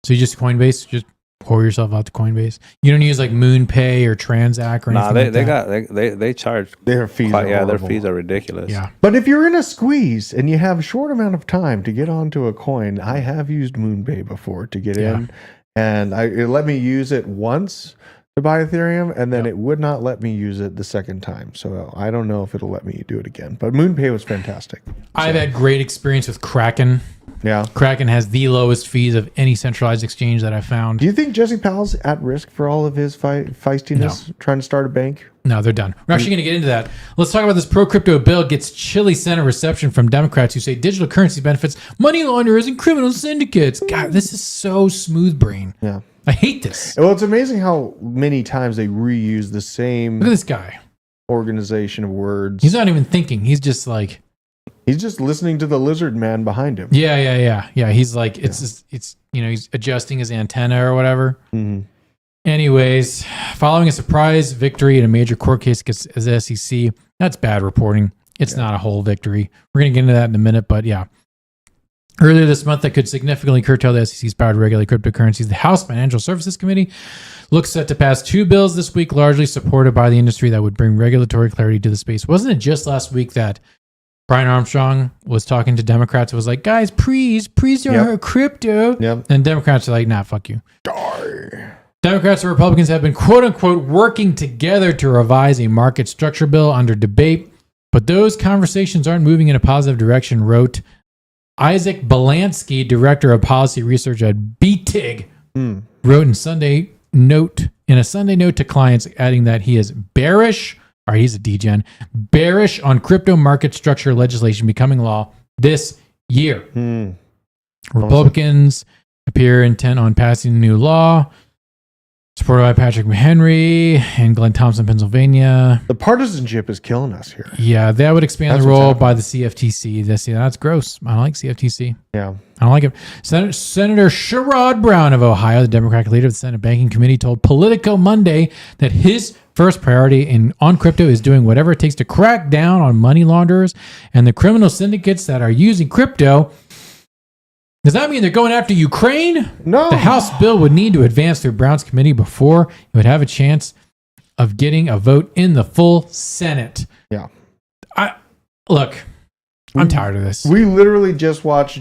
So you just Coinbase, just pour yourself out to Coinbase. You don't use like MoonPay or Transact or anything. They charge their fees. their fees are ridiculous. Yeah. But if you're in a squeeze and you have a short amount of time to get onto a coin, I have used MoonPay before to get in, and it let me use it once to buy Ethereum, and then it would not let me use it the second time. So I don't know if it'll let me do it again. But MoonPay was fantastic. I've had great experience with Kraken. Yeah. Kraken has the lowest fees of any centralized exchange that I've found. Do you think Jesse Powell's at risk for all of his feistiness trying to start a bank? No, they're done. We're actually going to get into that. Let's talk about this pro-crypto bill gets chilly Senate reception from Democrats who say digital currency benefits money launderers and criminal syndicates. God, this is so smooth brain. Yeah. I hate this. Well, it's amazing how many times they reuse the same Look at this guy. organization of words. He's not even thinking. He's just like... He's just listening to the lizard man behind him. Yeah. He's like, it's he's adjusting his antenna or whatever. Mm-hmm. Anyways, following a surprise victory in a major court case against the SEC, that's bad reporting. It's not a whole victory. We're going to get into that in a minute, but yeah. Earlier this month, that could significantly curtail the SEC's power to regulate cryptocurrencies. The House Financial Services Committee looks set to pass 2 bills this week, largely supported by the industry, that would bring regulatory clarity to the space. Wasn't it just last week that Brian Armstrong was talking to Democrats and was like, guys, please don't hurt crypto. Yep. And Democrats are like, nah, fuck you. Democrats and Republicans have been, quote unquote, working together to revise a market structure bill under debate, but those conversations aren't moving in a positive direction, wrote Isaac Belansky, director of policy research at BTIG, wrote in a Sunday note to clients, adding that he is bearish. All right, he's a degen. Bearish on crypto market structure legislation becoming law this year. Republicans appear intent on passing a new law, supported by Patrick McHenry and Glenn Thompson, Pennsylvania. The partisanship is killing us here. Yeah, that would expand the role by the CFTC. That's gross. I don't like CFTC. Yeah. I don't like it. Senator Sherrod Brown of Ohio, the Democratic leader of the Senate Banking Committee, told Politico Monday that his first priority on crypto is doing whatever it takes to crack down on money launderers and the criminal syndicates that are using crypto. Does that mean they're going after Ukraine? No. The House bill would need to advance through Brown's committee before it would have a chance of getting a vote in the full Senate. Yeah. I'm tired of this. We literally just watched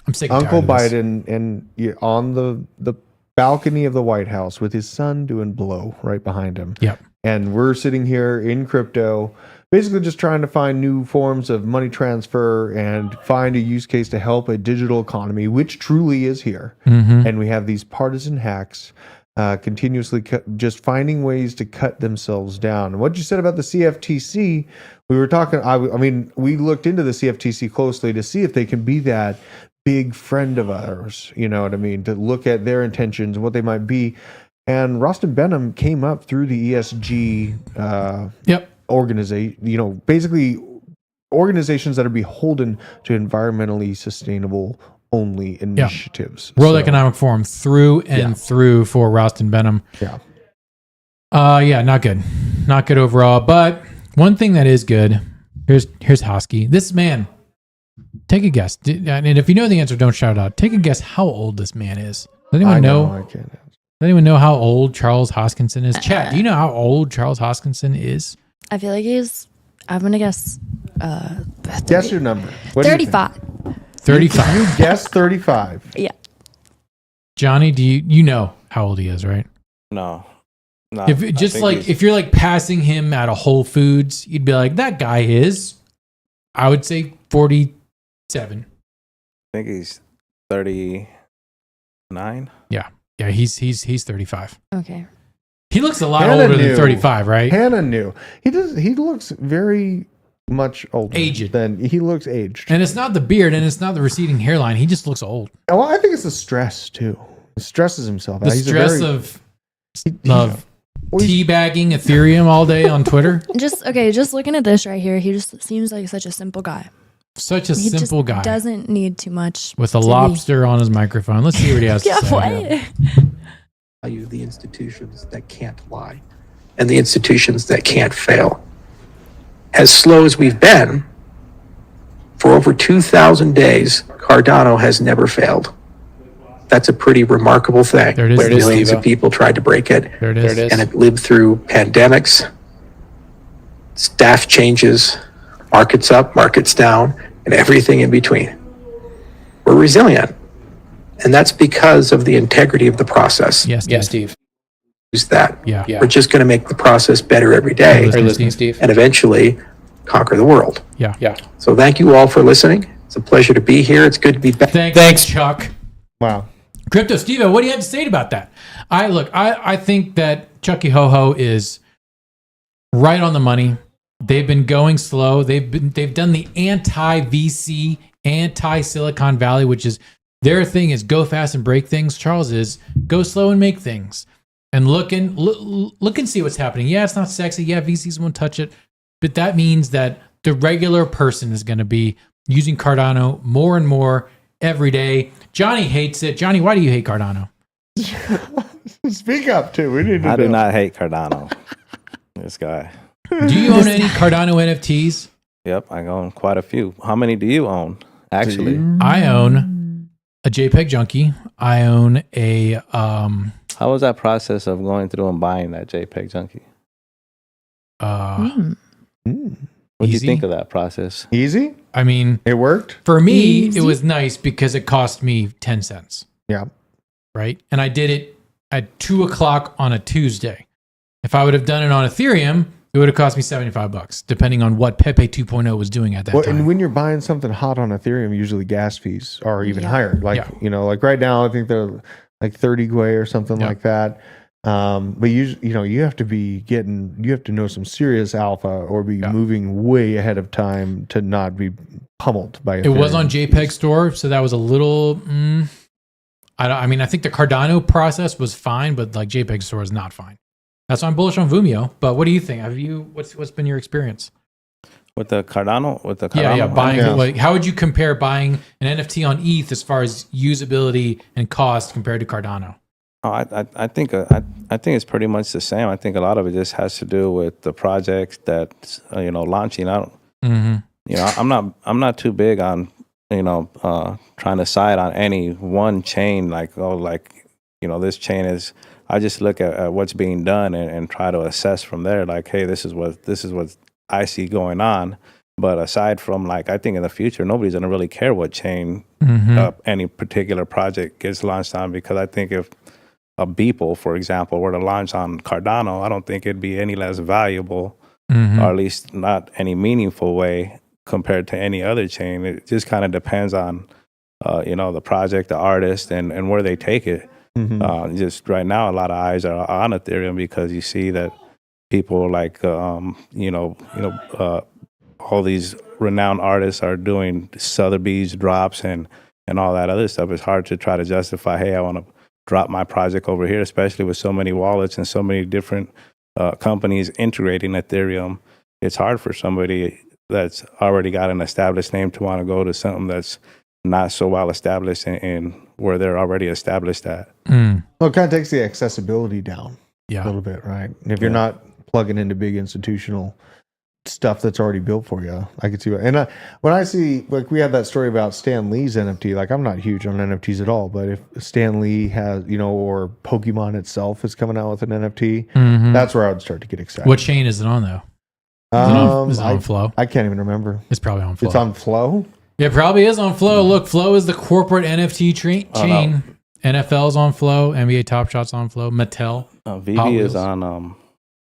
I'm sick Uncle and tired of Biden and on the balcony of the White House with his son doing blow right behind him. Yep. And we're sitting here in crypto, basically just trying to find new forms of money transfer and find a use case to help a digital economy, which truly is here. Mm-hmm. And we have these partisan hacks continuously just finding ways to cut themselves down. And what you said about the CFTC, we were talking. I mean, we looked into the CFTC closely to see if they can be that big friend of ours. You know what I mean? To look at their intentions, what they might be. And Rostin Benham came up through the ESG organization. You know, basically organizations that are beholden to environmentally sustainable only initiatives. World Economic Forum through and through for Rostin Benham. Not good. Not good overall. But one thing that is good, here's Hosky. This man, take a guess. And if you know the answer, don't shout it out. Take a guess how old this man is. Does anyone know? I can't. Does anyone know how old Charles Hoskinson is? Chat, do you know how old Charles Hoskinson is? I feel like I'm going to guess. Guess your number. What do you think? 35. 35. You guess 35. Yeah. Johnny, do you know how old he is, right? No. If you're like passing him at a Whole Foods, you'd be like, that guy is, I would say 47. I think he's 39. Yeah, he's 35. Okay. He looks a lot older than 35, right? Hannah knew. He looks very much older. Aged. He looks aged. And it's not the beard and it's not the receding hairline. He just looks old. Well, I think it's the stress too. He stresses himself. The stress of teabagging Ethereum all day on Twitter. Just looking at this right here, he just seems like such a simple guy. Such a simple guy. Doesn't need too much. With a lobster on his microphone. Let's see what he has to say. What? Value the institutions that can't lie and the institutions that can't fail. As slow as we've been, for over 2,000 days, Cardano has never failed. That's a pretty remarkable thing. There it is. Millions of people tried to break it. There it is. And it lived through pandemics, staff changes, markets up, markets down, and everything in between. We're resilient. And that's because of the integrity of the process. Yes, Steve. Use that. Yeah. We're just going to make the process better every day. Steve. And eventually conquer the world. Yeah. So thank you all for listening. It's a pleasure to be here. It's good to be back. Thanks, Chuck. Wow. Crypto Steve, what do you have to say about that? I think that Chucky Ho is right on the money. They've been going slow. They've done the anti-VC, anti-Silicon Valley, which is their thing is go fast and break things. Charles is go slow and make things. And look and see what's happening. Yeah, it's not sexy. Yeah, VCs won't touch it. But that means that the regular person is going to be using Cardano more and more every day. Johnny hates it. Johnny, why do you hate Cardano? Speak up, too. We need to I do not hate Cardano. This guy. Do you own any Cardano NFTs? Yep, I own quite a few. How many do you own, actually? I own a JPEG Junkie. I own a... How was that process of going through and buying that JPEG Junkie? What What do you think of that process? Easy? I mean... It worked? For me, it was nice because it cost me 10 cents. Yeah. Right? And I did it at 2 o'clock on a Tuesday. If I would have done it on Ethereum, it would have cost me $75, depending on what Pepe 2.0 was doing at that time. And when you're buying something hot on Ethereum, usually gas fees are even higher. Like right now, I think they're like 30 Gwei or something like that. But you have to know some serious alpha or be moving way ahead of time to not be pummeled by Ethereum. It was on JPEG Store, so that was a little. I think the Cardano process was fine, but like JPEG Store is not fine. That's why I'm bullish on Vumio. But what do you think? What's been your experience with the Cardano? Buying. Like, how would you compare buying an NFT on ETH as far as usability and cost compared to Cardano? Oh, I think it's pretty much the same. I think a lot of it just has to do with the project that's launching out. I'm not too big on trying to side on any one chain. This chain is. I just look at what's being done and try to assess from there. Like, hey, this is what I see going on. But aside from I think in the future, nobody's gonna really care what chain any particular project gets launched on, because I think if a Beeple, for example, were to launch on Cardano, I don't think it'd be any less valuable, or at least not any meaningful way compared to any other chain. It just kind of depends on, the project, the artist, and where they take it. Just right now, a lot of eyes are on Ethereum because you see that people like all these renowned artists are doing Sotheby's drops and all that other stuff. It's hard to try to justify, hey, I want to drop my project over here, especially with so many wallets and so many different companies integrating Ethereum. It's hard for somebody that's already got an established name to want to go to something that's not so well established and where they're already established at. Well, it kind of takes the accessibility down a Yeah. little bit, right? And if you're not plugging into big institutional stuff that's already built for you, I could see. And when I see, like, we had that story about Stan Lee's NFT. Like, I'm not huge on NFTs at all, but if Stan Lee has, or Pokemon itself is coming out with an NFT, that's where I would start to get excited. What chain is it on though? Is it on Flow? I can't even remember. It's probably on Flow. It's on Flow? It probably is on Flow. Look, Flow is the corporate NFT chain. NFL's on Flow. NBA Top Shot's on Flow. Mattel. VV is on.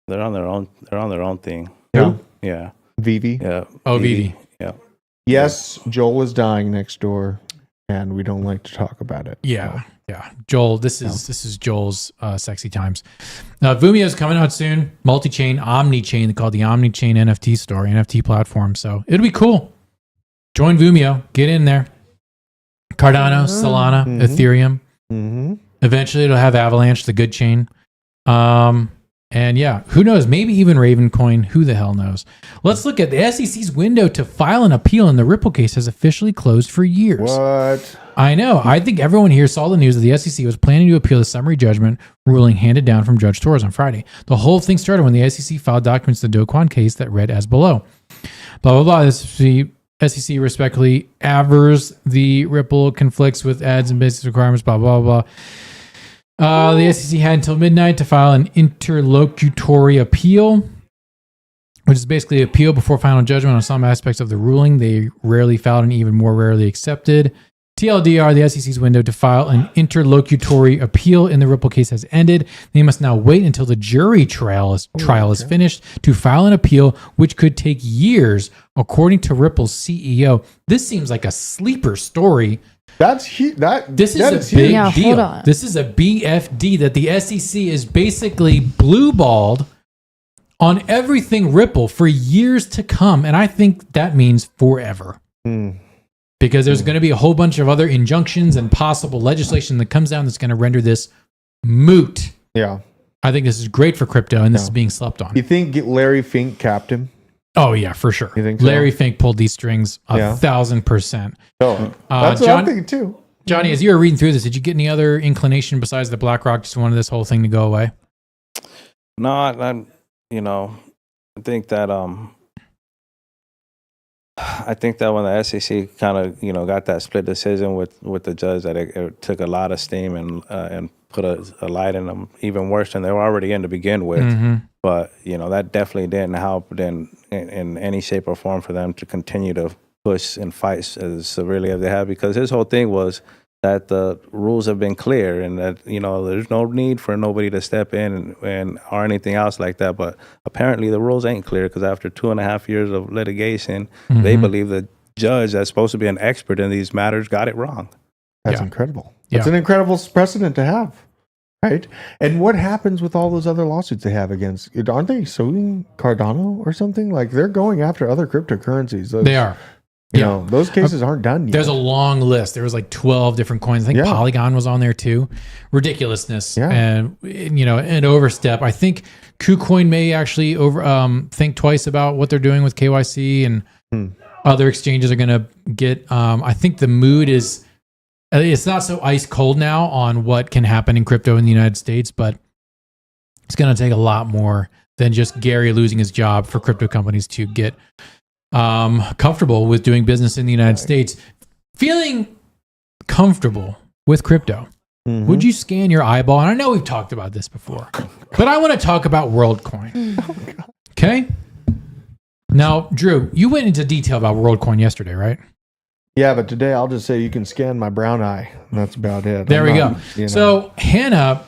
They're on their own. They're on their own thing. Who? Yeah. VV? Yeah. Oh, VV. Yeah. Yes, Joel is dying next door, and we don't like to talk about it. Yeah. Yeah. Joel, this is Joel's sexy times. Vumio's coming out soon. Multi-chain, omni-chain. They call it the omni-chain NFT store, NFT platform. So it'll be cool. Join Vumio. Get in there. Cardano, Solana, Ethereum. Eventually it'll have Avalanche, the good chain. And yeah, who knows? Maybe even Raven Coin. Who the hell knows? Let's look at the SEC's window to file an appeal in the Ripple case has officially closed for years. What? I know. I think everyone here saw the news that the SEC was planning to appeal the summary judgment ruling handed down from Judge Torres on Friday. The whole thing started when the SEC filed documents in the Do Kwon case that read as below. Blah, blah, blah. The SEC respectfully avers the Ripple conflicts with ads and business requirements, blah, blah, blah. The SEC had until midnight to file an interlocutory appeal, which is basically appeal before final judgment on some aspects of the ruling. They rarely filed and even more rarely accepted. TLDR, the SEC's window to file an interlocutory appeal in the Ripple case has ended. They must now wait until the jury trial is finished to file an appeal, which could take years, according to Ripple's CEO. This seems like a sleeper story. That's huge. This is a big deal. Hold on. This is a BFD that the SEC is basically blue-balled on everything Ripple for years to come. And I think that means forever. Because there's going to be a whole bunch of other injunctions and possible legislation that comes down that's going to render this moot. Yeah. I think this is great for crypto, and this is being slept on. You think Larry Fink capped him? Oh, yeah, for sure. You think so? Larry Fink pulled these strings 1,000%. Oh, that's what I'm thinking too. Johnny, as you were reading through this, did you get any other inclination besides the BlackRock just wanted this whole thing to go away? No, I think that I think that when the SEC kind of got that split decision with the judge, that it took a lot of steam and put a light in them even worse than they were already in to begin with. But that definitely didn't help in any shape or form for them to continue to push and fight as severely as they have, because his whole thing was that the rules have been clear and that there's no need for nobody to step in and or anything else like that. But apparently the rules ain't clear, because after 2.5 years of litigation, they believe the judge that's supposed to be an expert in these matters got it wrong. That's incredible. That's an incredible precedent to have, right? And what happens with all those other lawsuits they have against? Aren't they suing Cardano or something? Like, they're going after other cryptocurrencies. They are. You know, those cases aren't done yet. There's a long list. There was like 12 different coins. I think Polygon was on there too. Ridiculousness. And an overstep. I think KuCoin may actually think twice about what they're doing with KYC, and other exchanges are going to get, I think the mood is, it's not so ice cold now on what can happen in crypto in the United States, but it's going to take a lot more than just Gary losing his job for crypto companies to get comfortable with doing business in the United States. Feeling comfortable with crypto, would you scan your eyeball? And I know we've talked about this before, but I want to talk about WorldCoin. Okay. Now, Drew, you went into detail about WorldCoin yesterday, right? Yeah, but today I'll just say you can scan my brown eye. That's about it. There we go. So Hannah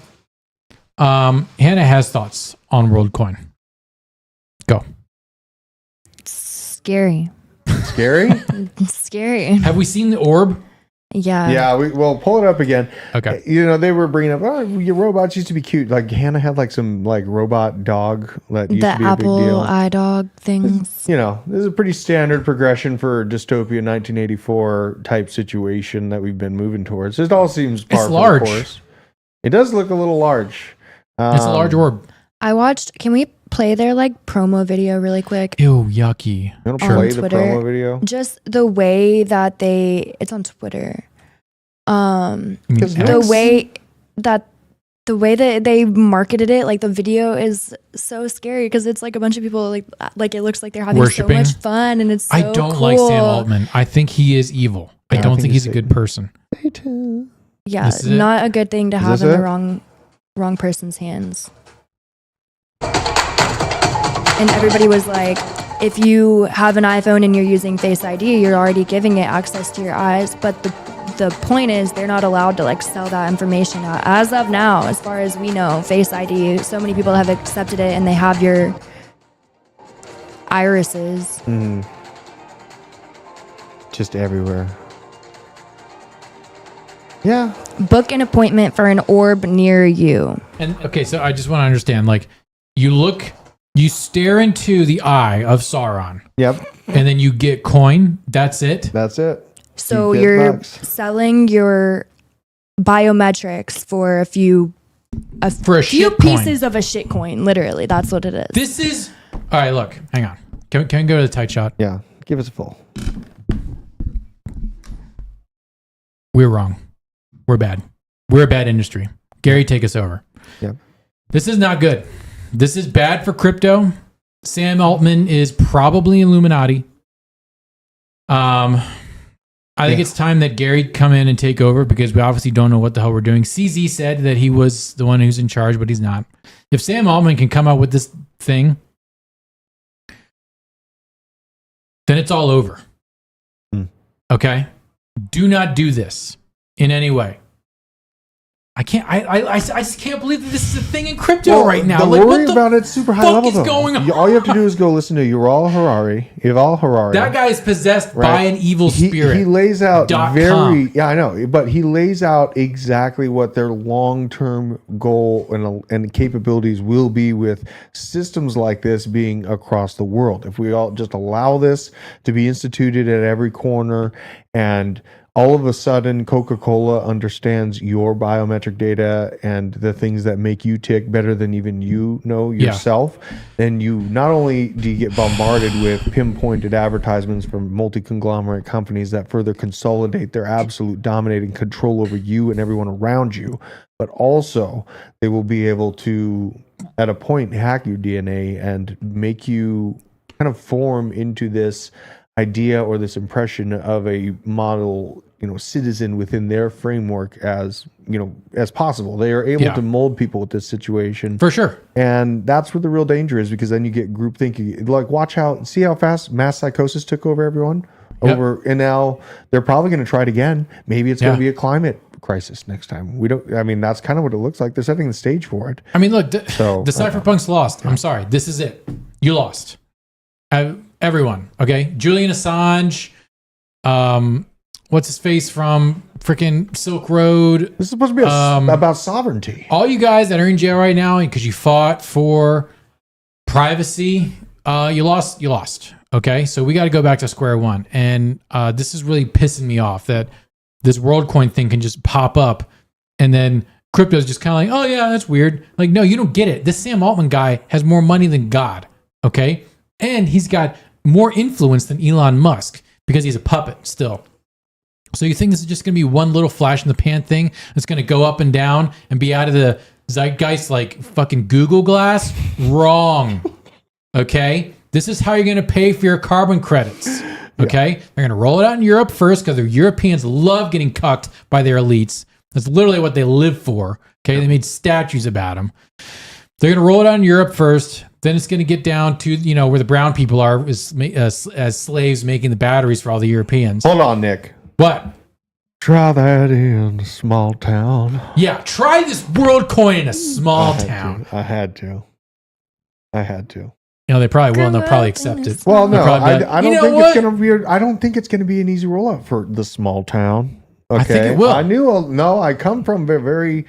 has thoughts on WorldCoin. Go. Scary. Scary? Scary. Have we seen the orb? Yeah. We'll pull it up again. Okay. You know, they were bringing up, oh, your robots used to be cute. Like Hannah had like some like robot dog that used The to be a big Apple deal. iDog things. You know, this is a pretty standard progression for dystopia 1984 type situation that we've been moving towards. It all seems par for large. the course. It does look a little large. It's a large orb. I watched. Can we play their like promo video really quick? Ew, yucky. You want to On play the Twitter. promo video? Just the way that it's on Twitter. You mean The X? way that they marketed it, like the video is so scary because it's like a bunch of people like it looks like they're having Worshipping. so much fun and it's so I don't cool. like Sam Altman. I think he is evil. I Yeah, I don't think think he's a he's good person. Yeah, This is it? not a good thing to Is have this in the it? wrong person's hands. And everybody was like, if you have an iPhone and you're using Face ID, you're already giving it access to your eyes. But the point is, they're not allowed to like sell that information out. As of now, as far as we know, Face ID, so many people have accepted it and they have your irises. Just everywhere. Yeah. Book an appointment for an orb near you. And okay, so I just want to understand. Like, you stare into the eye of Sauron, Yep. and then you get coin. That's it. That's it. So You get you're bucks. selling your biometrics for a few For a few shit coin. pieces of a shit coin. Literally, that's what it is. This is all right. Look, hang on. Can we go to the tight shot? Yeah. Give us a full. We're wrong. We're bad. We're a bad industry. Gary, take us over. Yep. This is not good. This is bad for crypto. Sam Altman is probably Illuminati. I think it's time that Gary come in and take over because we obviously don't know what the hell we're doing. CZ said that he was the one who's in charge, but he's not. If Sam Altman can come out with this thing, then it's all over. Okay? Do not do this in any way. I can't. I just can't believe that this is a thing in crypto right now. The Like, worry what the about it's super high fuck level. is Though. going on? All you have to do is go listen to Yuval Harari. That guy is possessed by Right. an evil spirit. He lays out .com. yeah, I know, but he lays out exactly what their long-term goal and capabilities will be with systems like this being across the world. If we all just allow this to be instituted at every corner, and all of a sudden Coca-Cola understands your biometric data and the things that make you tick better than even you know yourself, then you not only do you get bombarded with pinpointed advertisements from multi-conglomerate companies that further consolidate their absolute dominating control over you and everyone around you, but also they will be able to, at a point, hack your DNA and make you kind of form into this idea or this impression of a model, citizen within their framework as possible. They are able to mold people with this situation For sure. and that's where the real danger is, because then you get group thinking. Like, see how fast mass psychosis took over everyone and now they're probably going to try it again. Maybe it's going to be a climate crisis next time. That's kind of what it looks like. They're setting the stage for it. I mean, look, the cypherpunks lost. I'm sorry. This is it. You lost. Everyone. Okay. Julian Assange. What's his face from freaking Silk Road? This is supposed to be about sovereignty. All you guys that are in jail right now because you fought for privacy, you lost. Okay. So we got to go back to square one. And this is really pissing me off that this WorldCoin thing can just pop up and then crypto is just kind of like, oh yeah, that's weird. Like, no, you don't get it. This Sam Altman guy has more money than God. Okay. And he's got more influence than Elon Musk because he's a puppet still. So you think this is just going to be one little flash in the pan thing that's going to go up and down and be out of the zeitgeist like fucking Google Glass? Wrong. Okay? This is how you're going to pay for your carbon credits. Okay? They're going to roll it out in Europe first because the Europeans love getting cucked by their elites. That's literally what they live for. Okay? They made statues about them. They're going to roll it out in Europe first. Then it's going to get down to, where the brown people are as slaves making the batteries for all the Europeans. Hold on, Nick. What? Try that in a small town. Yeah, try this WorldCoin in a small town. I had to. They probably will, and they'll probably accept it. Well, no, They'll probably be like, I don't think it's going to be. I don't think it's going to be an easy rollout for the small town. Okay. I think it will. I knew. No, I come from very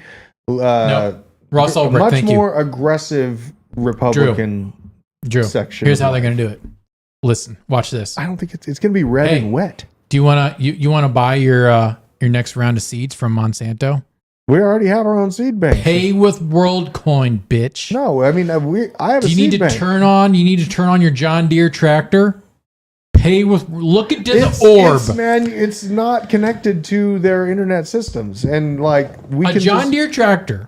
No. Ross Ulbricht, much thank more aggressive Republican Drew, section. here's of how they're life. going to do it. Listen, watch this. I don't think it's going to be red and wet. Do you want to you want to buy your next round of seeds from Monsanto? We already have our own seed bank. Pay with WorldCoin, bitch. No, I mean I have. Do a you seed need to bank. turn on? You need to turn on your John Deere tractor. Pay with. Look at the orb. Man, it's not connected to their internet systems, and like we A can John Deere tractor.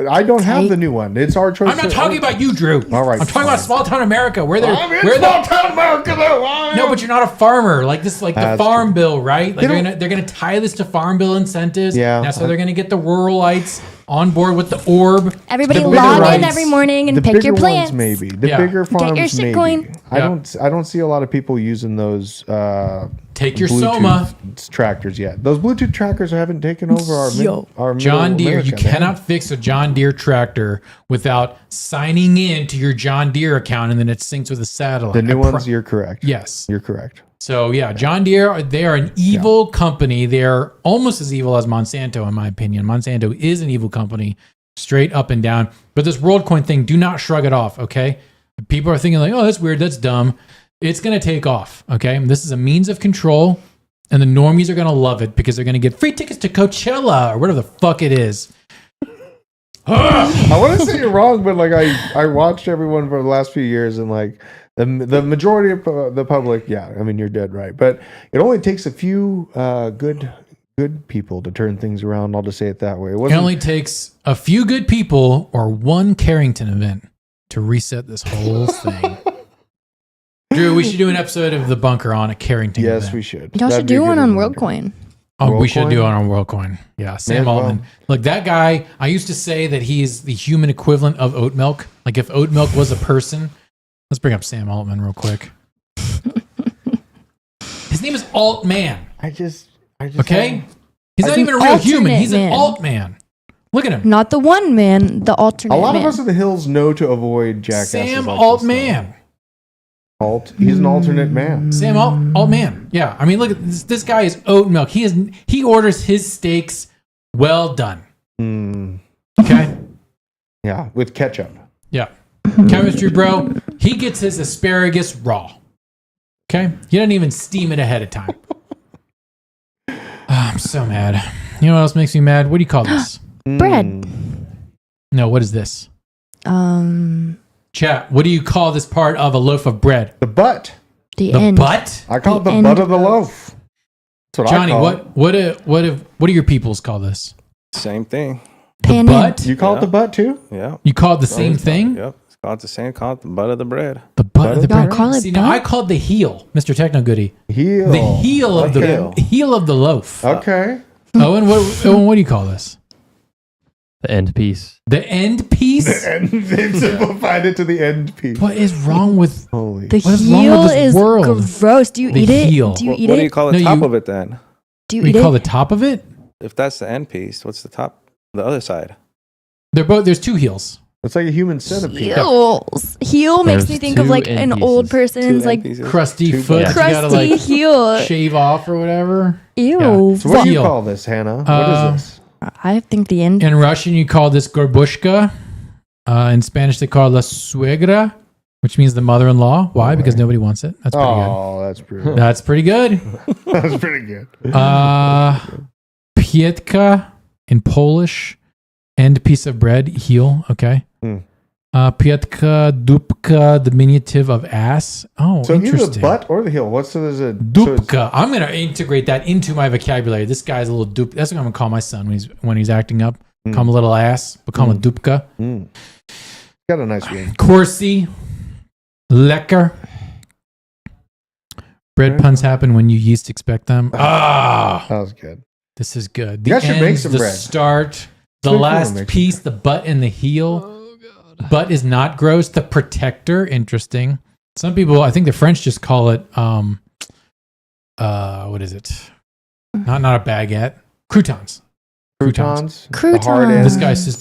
I don't have the new one. It's our choice. I'm not talking about you, Drew. All right, I'm talking about small town America, where they're I'm in small town America, though. No, but you're not a farmer. Like this, like the That's farm bill, right? Like They they're gonna tie this to farm bill incentives. Yeah. That's how they're gonna get the ruralites on board with the orb. Everybody The log bigger in rights. every morning and the pick bigger your plants. ones, maybe the Yeah. bigger farms, your shit maybe. coin. I don't see a lot of people using those. Take your Bluetooth Soma. tractors yet. Those Bluetooth trackers haven't taken over our John middle Deere. America. You cannot fix a John Deere tractor without signing in to your John Deere account, and then it syncs with a satellite. The new ones, you're correct. Yes. You're correct. So yeah, John Deere, they are an evil company. They're almost as evil as Monsanto, in my opinion. Monsanto is an evil company, straight up and down. But this WorldCoin thing, do not shrug it off, okay? People are thinking like, oh, that's weird, that's dumb. It's going to take off, okay? This is a means of control, and the normies are going to love it because they're going to get free tickets to Coachella or whatever the fuck it is. I want to say you're wrong, but like I watched everyone for the last few years, and like the majority of the public, yeah, I mean you're dead right, but it only takes a few good people to turn things around. I'll just say it that way. It only takes a few good people or one Carrington event to reset this whole thing. Drew, we should do an episode of The Bunker on a Carrington event. Yes, we should. Y'all should do one on WorldCoin. Oh, we should WorldCoin? do it on WorldCoin. Yeah, Sam Well. Altman. Look, that guy, I used to say that he's the human equivalent of oat milk. Like if oat milk was a person. Let's bring up Sam Altman real quick. His name is Altman. I just Okay? He's not an even a real human. alternate He's an man. Altman. Look at him. Not the one man, the alternate A lot man. of us in the hills know to avoid jackasses. Sam like Altman. He's an alternate man. Sam Altman. Yeah. I mean, look at this guy is oat milk. He orders his steaks well done. Okay? Yeah, with ketchup. Yeah. Chemistry bro, he gets his asparagus raw. Okay? He doesn't even steam it ahead of time. I'm so mad. You know what else makes me mad? What do you call this? Bread. No, what is this? Chat, what do you call this part of a loaf of bread? The butt. The The end. butt? I call it the end butt of the loaf. That's what Johnny, I call it. what do your peoples call this? Same thing. The Pan butt? You call it the butt too? Yeah. You call it the same thing? Yep. It's called the same. Call it the butt of the bread. The butt of the Y'all bread. call it See, now I butt? called the heel, Mr. Techno Goody. Heel. The heel of Okay. the heel of the loaf. Okay. Owen, what do you call this? The end piece. The end piece? And they've simplified it to the end piece. What is wrong with Holy. The What is wrong heel with this is world? gross. Do you The eat it? heel. Do you What, eat what do you it? call the No, top you- of it then? Do you we eat call it? the top of it? If that's the end piece, what's the top? The other side. They're both. There's two heels. It's like a human centipede. Heels. Heel makes There's me think of two like end an old pieces. person's Two like end pieces. Crusty Two foot. buttons. You gotta crusty like heel. shave off or whatever. Ew. Yeah. So what do you Heel. call this, Hannah? What Uh, is this? I think the end. In Russian, you call this gorbushka. In Spanish, they call it la suegra, which means the mother-in-law. Why? Because nobody wants it. That's pretty Oh, that's good. brutal. That's pretty good. That's pretty good. Pietka in Polish, end piece of bread, heel. Okay. Mm. Pietka, dupka, diminutive of ass. Oh, So either interesting. the butt or the heel. What's there's a Dupka. I'm gonna integrate that into my vocabulary. This guy's a little dup. That's what I'm gonna call my son when he's acting up. Call him a little ass, but call him a dupka. got a nice ring. Corsi, lekker. Bread puns happen when you least expect them. Ah, That was good. this is good. You The guys should make ends, some the bread. start, the Make last some. piece, the butt and the heel. Butt is not gross. The protector, interesting. Some people, I think the French just call it what is it? Not a baguette. Croutons. Croutons. Croutons. The hard end. This guy says,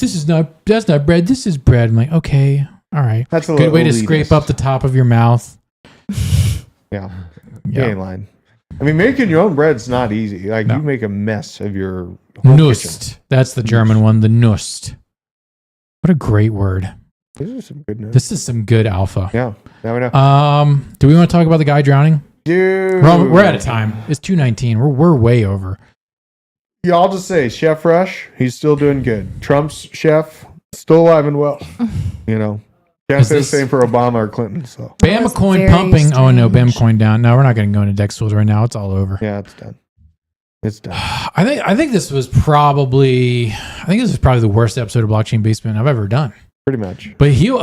that's not bread. This is bread. I'm like, okay, all right. That's a Good little way to elitist. scrape up the top of your mouth. Yeah. Yeah. He ain't lying. I mean, making your own bread's not easy. Like No. you make a mess of your whole kitchen. Nust. That's the German one. The Nust. What a great word. This is some good news. This is some good alpha. Yeah. Now we know. Do we want to talk about the guy drowning? Dude. We're out of time. It's 2:19. We're way over. Yeah, I'll just say, Chef Rush, he's still doing good. Trump's chef, still alive and well. You know, can't Is say the this- same for Obama or Clinton. So Bama was coin very pumping. Oh no, Bama strange. coin down. No, we're not going to go into Dex tools right now. It's all over. yeah, it's done. It's done. I think this was probably the worst episode of Blockchain Basement I've ever done. Pretty much. But heel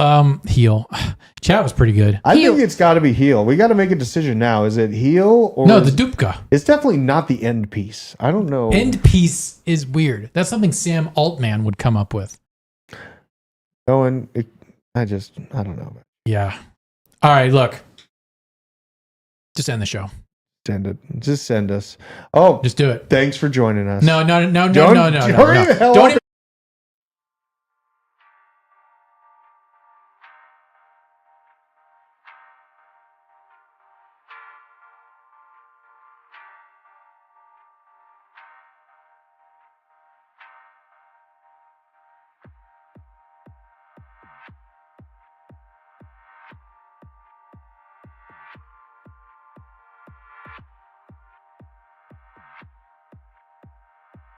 chat was pretty good. I think it's got to be heel. We got to make a decision now. Is it heel or No, the Dupka It's definitely not the end piece. I don't know. end piece is weird. That's something Sam Altman would come up with. Going. I don't know. Yeah. All right, look. Just end the show. Send it. Just send us. Oh, Just do it. thanks for joining us. No. Don't Don't hurry the hell Don't up even